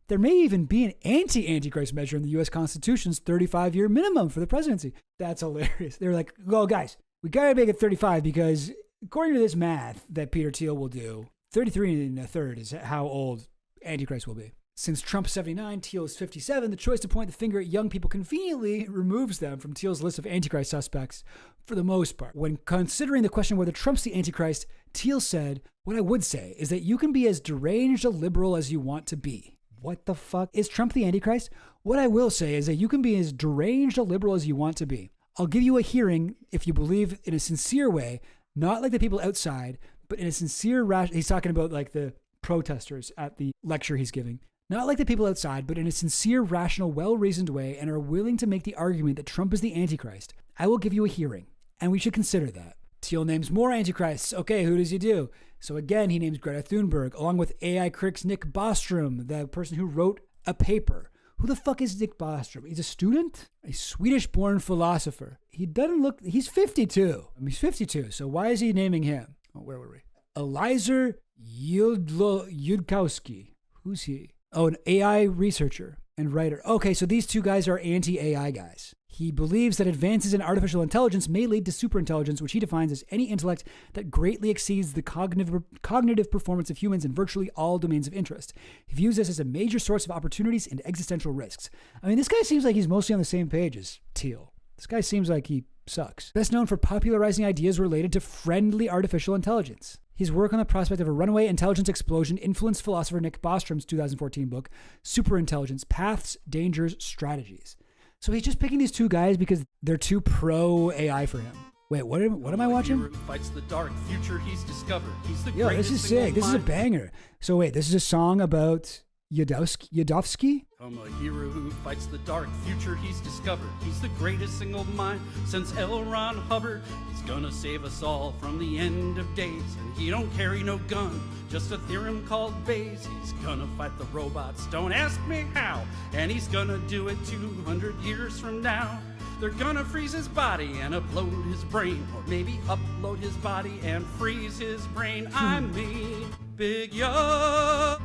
There may even be an anti-Antichrist measure in the U.S. Constitution's 35-year minimum for the presidency. That's hilarious. They're like, well, guys, we got to make it 35 because according to this math that Peter Thiel will do, 33 and a third is how old Antichrist will be. Since Trump's 79, Thiel is 57, the choice to point the finger at young people conveniently removes them from Thiel's list of Antichrist suspects for the most part. When considering the question whether Trump's the Antichrist, Thiel said, what I would say is that you can be as deranged a liberal as you want to be. What the fuck? Is Trump the Antichrist? What I will say is that you can be as deranged a liberal as you want to be. I'll give you a hearing if you believe in a sincere way, not like the people outside, but in a sincere, he's talking about like the protesters at the lecture he's giving. Not like the people outside, but in a sincere, rational, well-reasoned way and are willing to make the argument that Trump is the Antichrist. I will give you a hearing, and we should consider that. Thiel names more Antichrists. Okay, who does he do? So again, he names Greta Thunberg, along with AI critic's Nick Bostrom, the person who wrote a paper. Who the fuck is Nick Bostrom? He's a student? A Swedish-born philosopher. He doesn't look... He's 52. He's 52, so why is he naming him? Oh, where were we? Eliezer Yudkowsky. Who's he? Oh, an AI researcher and writer. Okay, so these two guys are anti-AI guys. He believes that advances in artificial intelligence may lead to superintelligence, which he defines as any intellect that greatly exceeds the cognitive performance of humans in virtually all domains of interest. He views this as a major source of opportunities and existential risks. I mean, this guy seems like he's mostly on the same page as Thiel. This guy seems like he sucks. Best known for popularizing ideas related to friendly artificial intelligence. His work on the prospect of a runaway intelligence explosion influenced philosopher Nick Bostrom's 2014 book, Superintelligence, Paths, Dangers, Strategies. So he's just picking these two guys because they're too pro-AI for him. Wait, what am I watching? Fights the dark future he's discovered. He's the Yo, this is sick. This is a banger. So wait, this is a song about Yudkowsky? I'm a hero who fights the dark future he's discovered. He's the greatest single mind since L. Ron Hubbard. He's gonna save us all from the end of days. And he don't carry no gun, just a theorem called Bayes. He's gonna fight the robots, don't ask me how. And he's gonna do it 200 years from now. They're gonna freeze his body and upload his brain. Or maybe upload his body and freeze his brain. I mean, Big Yud.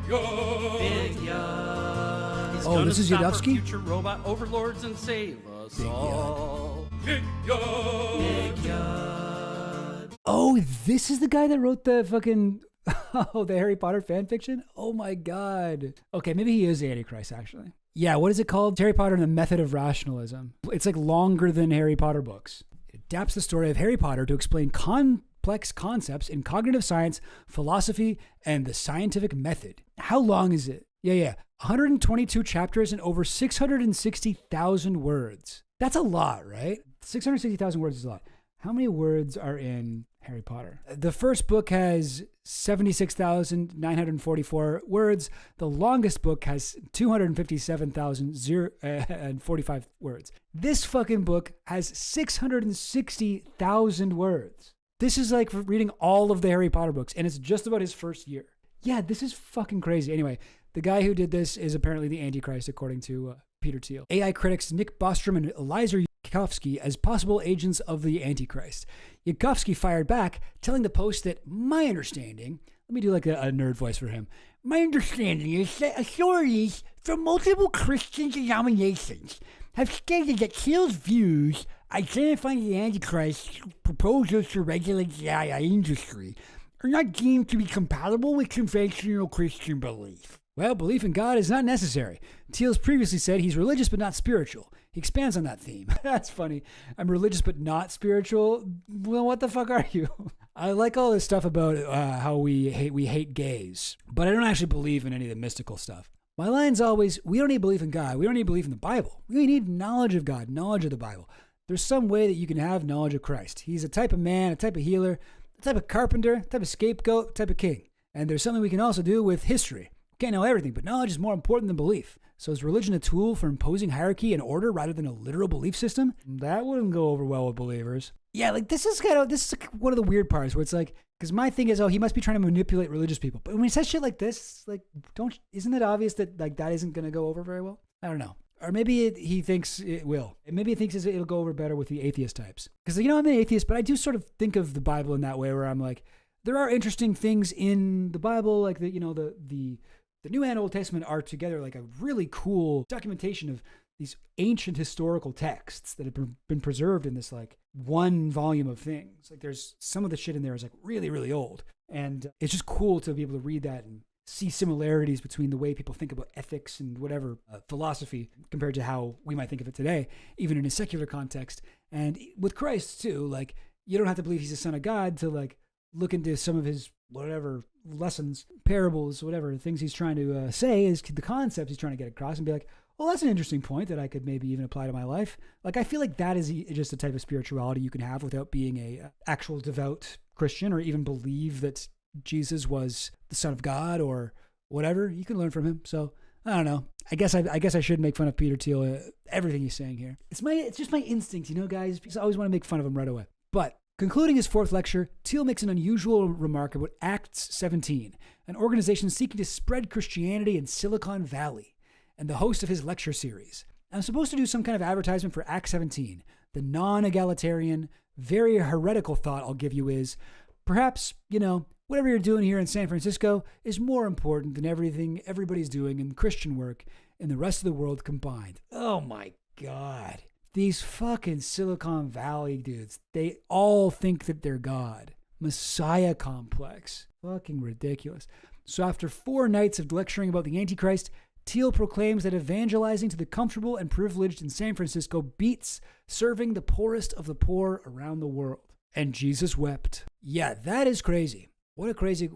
Big Yud. He's oh, this is Yudkowsky? Future robot overlords and save us Big all. Big Yud. Big Yud. Oh, this is the guy that wrote the fucking... Oh, the Harry Potter fan fiction? Oh my God. Okay, maybe he is the Antichrist, actually. Yeah, what is it called? Harry Potter and the Method of Rationalism. It's like longer than Harry Potter books. It adapts the story of Harry Potter to explain complex concepts in cognitive science, philosophy, and the scientific method. How long is it? Yeah. 122 chapters and over 660,000 words. That's a lot, right? 660,000 words is a lot. How many words are in Harry Potter? The first book has 76,944 words. The longest book has 257,045 words. This fucking book has 660,000 words. This is like reading all of the Harry Potter books, and it's just about his first year. Yeah, this is fucking crazy. Anyway, the guy who did this is apparently the Antichrist, according to Peter Thiel. AI critics Nick Bostrom and Eliezer Yudkowsky as possible agents of the Antichrist. Yudkowsky fired back, telling the Post that my understanding, let me do like a nerd voice for him. My understanding is that authorities from multiple Christian denominations have stated that Thiel's views identifying the Antichrist's proposals to regulate the AI industry are not deemed to be compatible with conventional Christian belief. Well, belief in God is not necessary. Thiel's previously said he's religious but not spiritual. He expands on that theme. That's funny. I'm religious but not spiritual. Well, what the fuck are you? I like all this stuff about how we hate gays, but I don't actually believe in any of the mystical stuff. My line's always, we don't need belief in God. We don't need belief in the Bible. We need knowledge of God, knowledge of the Bible. There's some way that you can have knowledge of Christ. He's a type of man, a type of healer, a type of carpenter, a type of scapegoat, a type of king. And there's something we can also do with history. Can't know everything, but knowledge is more important than belief. So is religion a tool for imposing hierarchy and order rather than a literal belief system? That wouldn't go over well with believers. Yeah, like this is one of the weird parts where it's like, because my thing is, oh, he must be trying to manipulate religious people. But when he says shit like this, like, isn't it obvious that like that isn't going to go over very well? I don't know. Or maybe he thinks it will. And maybe he thinks it'll go over better with the atheist types. Because, I'm an atheist, but I do sort of think of the Bible in that way where I'm like, there are interesting things in the Bible, like the New and Old Testament are together like a really cool documentation of these ancient historical texts that have been preserved in this like one volume of things. Like there's some of the shit in there is like really, really old. And it's just cool to be able to read that and see similarities between the way people think about ethics and whatever philosophy compared to how we might think of it today, even in a secular context. And with Christ too, like you don't have to believe he's the son of God to like look into some of his whatever lessons, parables, whatever things he's trying to say is the concepts he's trying to get across and be like, well, that's an interesting point that I could maybe even apply to my life. Like, I feel like that is just a type of spirituality you can have without being a actual devout Christian or even believe that Jesus was the son of God or whatever. You can learn from him. So I don't know. I guess I should make fun of Peter Thiel, everything he's saying here. It's just my instinct, guys, because I always want to make fun of him right away. But concluding his fourth lecture, Thiel makes an unusual remark about Acts 17, an organization seeking to spread Christianity in Silicon Valley, and the host of his lecture series. I'm supposed to do some kind of advertisement for Acts 17. The non-egalitarian, very heretical thought I'll give you is, perhaps, whatever you're doing here in San Francisco is more important than everything everybody's doing in Christian work in the rest of the world combined. Oh my God. These fucking Silicon Valley dudes, they all think that they're God. Messiah complex. Fucking ridiculous. So after 4 nights of lecturing about the Antichrist, Thiel proclaims that evangelizing to the comfortable and privileged in San Francisco beats serving the poorest of the poor around the world. And Jesus wept. Yeah, that is crazy. What a crazy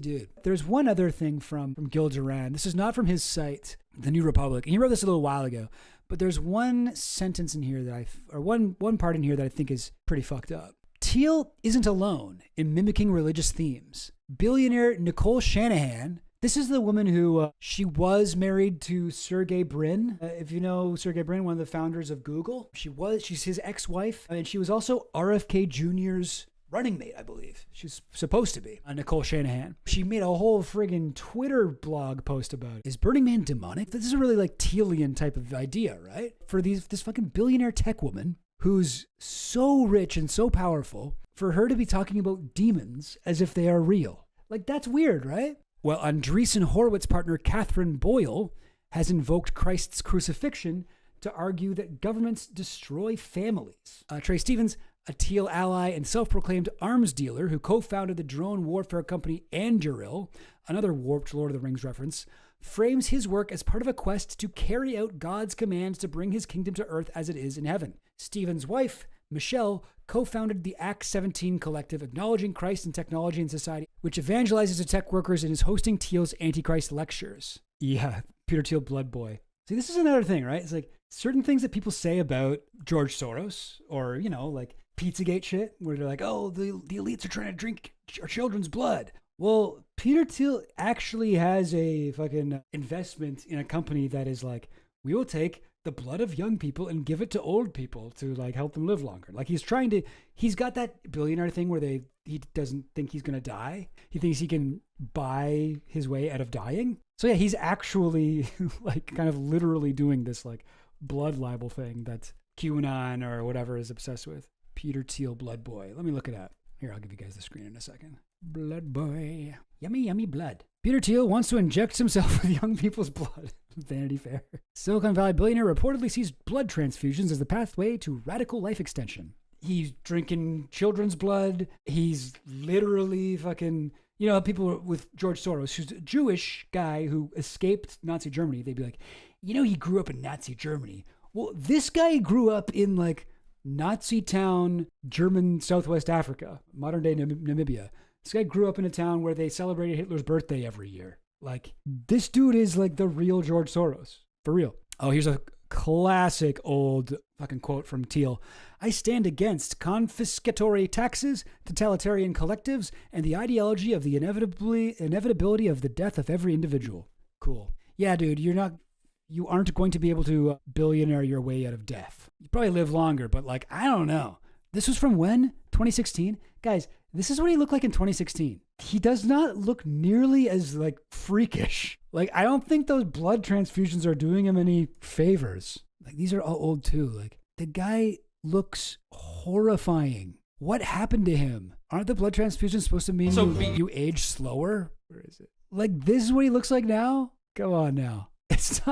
dude. There's one other thing from Gil Duran. This is not from his site, The New Republic. And he wrote this a little while ago. But there's one sentence in here one part in here that I think is pretty fucked up. Thiel isn't alone in mimicking religious themes. Billionaire Nicole Shanahan, this is the woman who, she was married to Sergey Brin. If you know Sergey Brin, one of the founders of Google, she's his ex-wife. And she was also RFK Jr.'s running mate, I believe. She's supposed to be. Nicole Shanahan. She made a whole friggin' Twitter blog post about it. Is Burning Man demonic? This is a really like Thielian type of idea, right? For this fucking billionaire tech woman who's so rich and so powerful, for her to be talking about demons as if they are real. Like, that's weird, right? Well, Andreessen Horowitz partner Catherine Boyle has invoked Christ's crucifixion to argue that governments destroy families. Trey Stevens, a Thiel ally and self-proclaimed arms dealer who co-founded the drone warfare company Anduril, another warped Lord of the Rings reference, frames his work as part of a quest to carry out God's commands to bring his kingdom to earth as it is in heaven. Stephen's wife, Michelle, co-founded the Acts 17 collective acknowledging Christ in technology and society, which evangelizes to tech workers and is hosting Thiel's Antichrist lectures. Yeah, Peter Thiel, blood boy. See, this is another thing, right? It's like certain things that people say about George Soros or, like Pizzagate shit, where they're like, oh, the elites are trying to drink our children's blood. Well, Peter Thiel actually has a fucking investment in a company that is like, we will take the blood of young people and give it to old people to like help them live longer. Like he's got that billionaire thing where he doesn't think he's going to die. He thinks he can buy his way out of dying. So yeah, he's actually like kind of literally doing this like blood libel thing that QAnon or whatever is obsessed with. Peter Thiel, blood boy. Let me look it up. Here, I'll give you guys the screen in a second. Blood boy. Yummy, yummy blood. Peter Thiel wants to inject himself with young people's blood. Vanity Fair. Silicon Valley billionaire reportedly sees blood transfusions as the pathway to radical life extension. He's drinking children's blood. He's literally fucking, you know, people with George Soros, who's a Jewish guy who escaped Nazi Germany. They'd be like, you know, he grew up in Nazi Germany. Well, this guy grew up in like Nazi town, German Southwest Africa, modern day Namibia. This guy grew up in a town where they celebrated Hitler's birthday every year. Like, this dude is like the real George Soros. For real. Oh, here's a classic old fucking quote from Thiel. I stand against confiscatory taxes, totalitarian collectives, and the ideology of the inevitability of the death of every individual. Cool. Yeah, dude, you aren't going to be able to billionaire your way out of death. You probably live longer, but like, I don't know. This was from when? 2016? Guys, this is what he looked like in 2016. He does not look nearly as like freakish. Like, I don't think those blood transfusions are doing him any favors. Like, these are all old too. Like, the guy looks horrifying. What happened to him? Aren't the blood transfusions supposed to mean you age slower? Where is it? Like, this is what he looks like now? Come on now. It's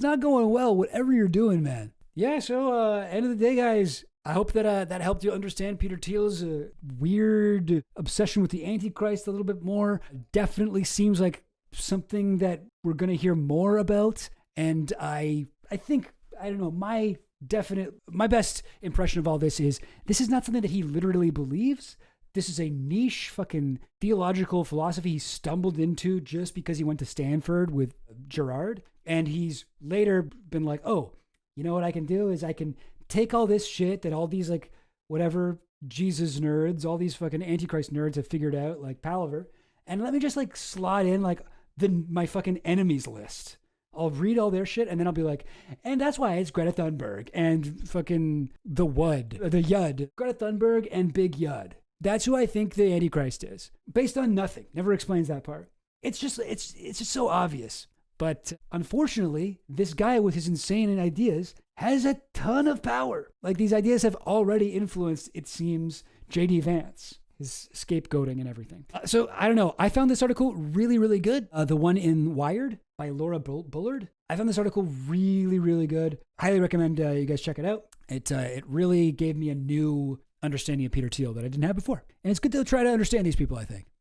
not going well, whatever you're doing, man. Yeah, so end of the day, guys, I hope that that helped you understand Peter Thiel's weird obsession with the Antichrist a little bit more. Definitely seems like something that we're going to hear more about. And I think, I don't know, my best impression of all this is not something that he literally believes. This is a niche fucking theological philosophy he stumbled into just because he went to Stanford with Girard. And he's later been like, oh, you know what I can do is I can take all this shit that all these like whatever Jesus nerds, all these fucking Antichrist nerds have figured out, like Palaver, and let me just like slot in like my fucking enemies list. I'll read all their shit and then I'll be like, and that's why it's Greta Thunberg and fucking the Yud. Greta Thunberg and Big Yud. That's who I think the Antichrist is. Based on nothing. Never explains that part. It's just so obvious. But unfortunately, this guy with his insane ideas has a ton of power. Like, these ideas have already influenced, it seems, J.D. Vance, his scapegoating and everything. So I don't know. I found this article really, really good. The one in Wired by Laura Bullard. I found this article really, really good. Highly recommend you guys check it out. It really gave me a new understanding of Peter Thiel that I didn't have before. And it's good to try to understand these people, I think.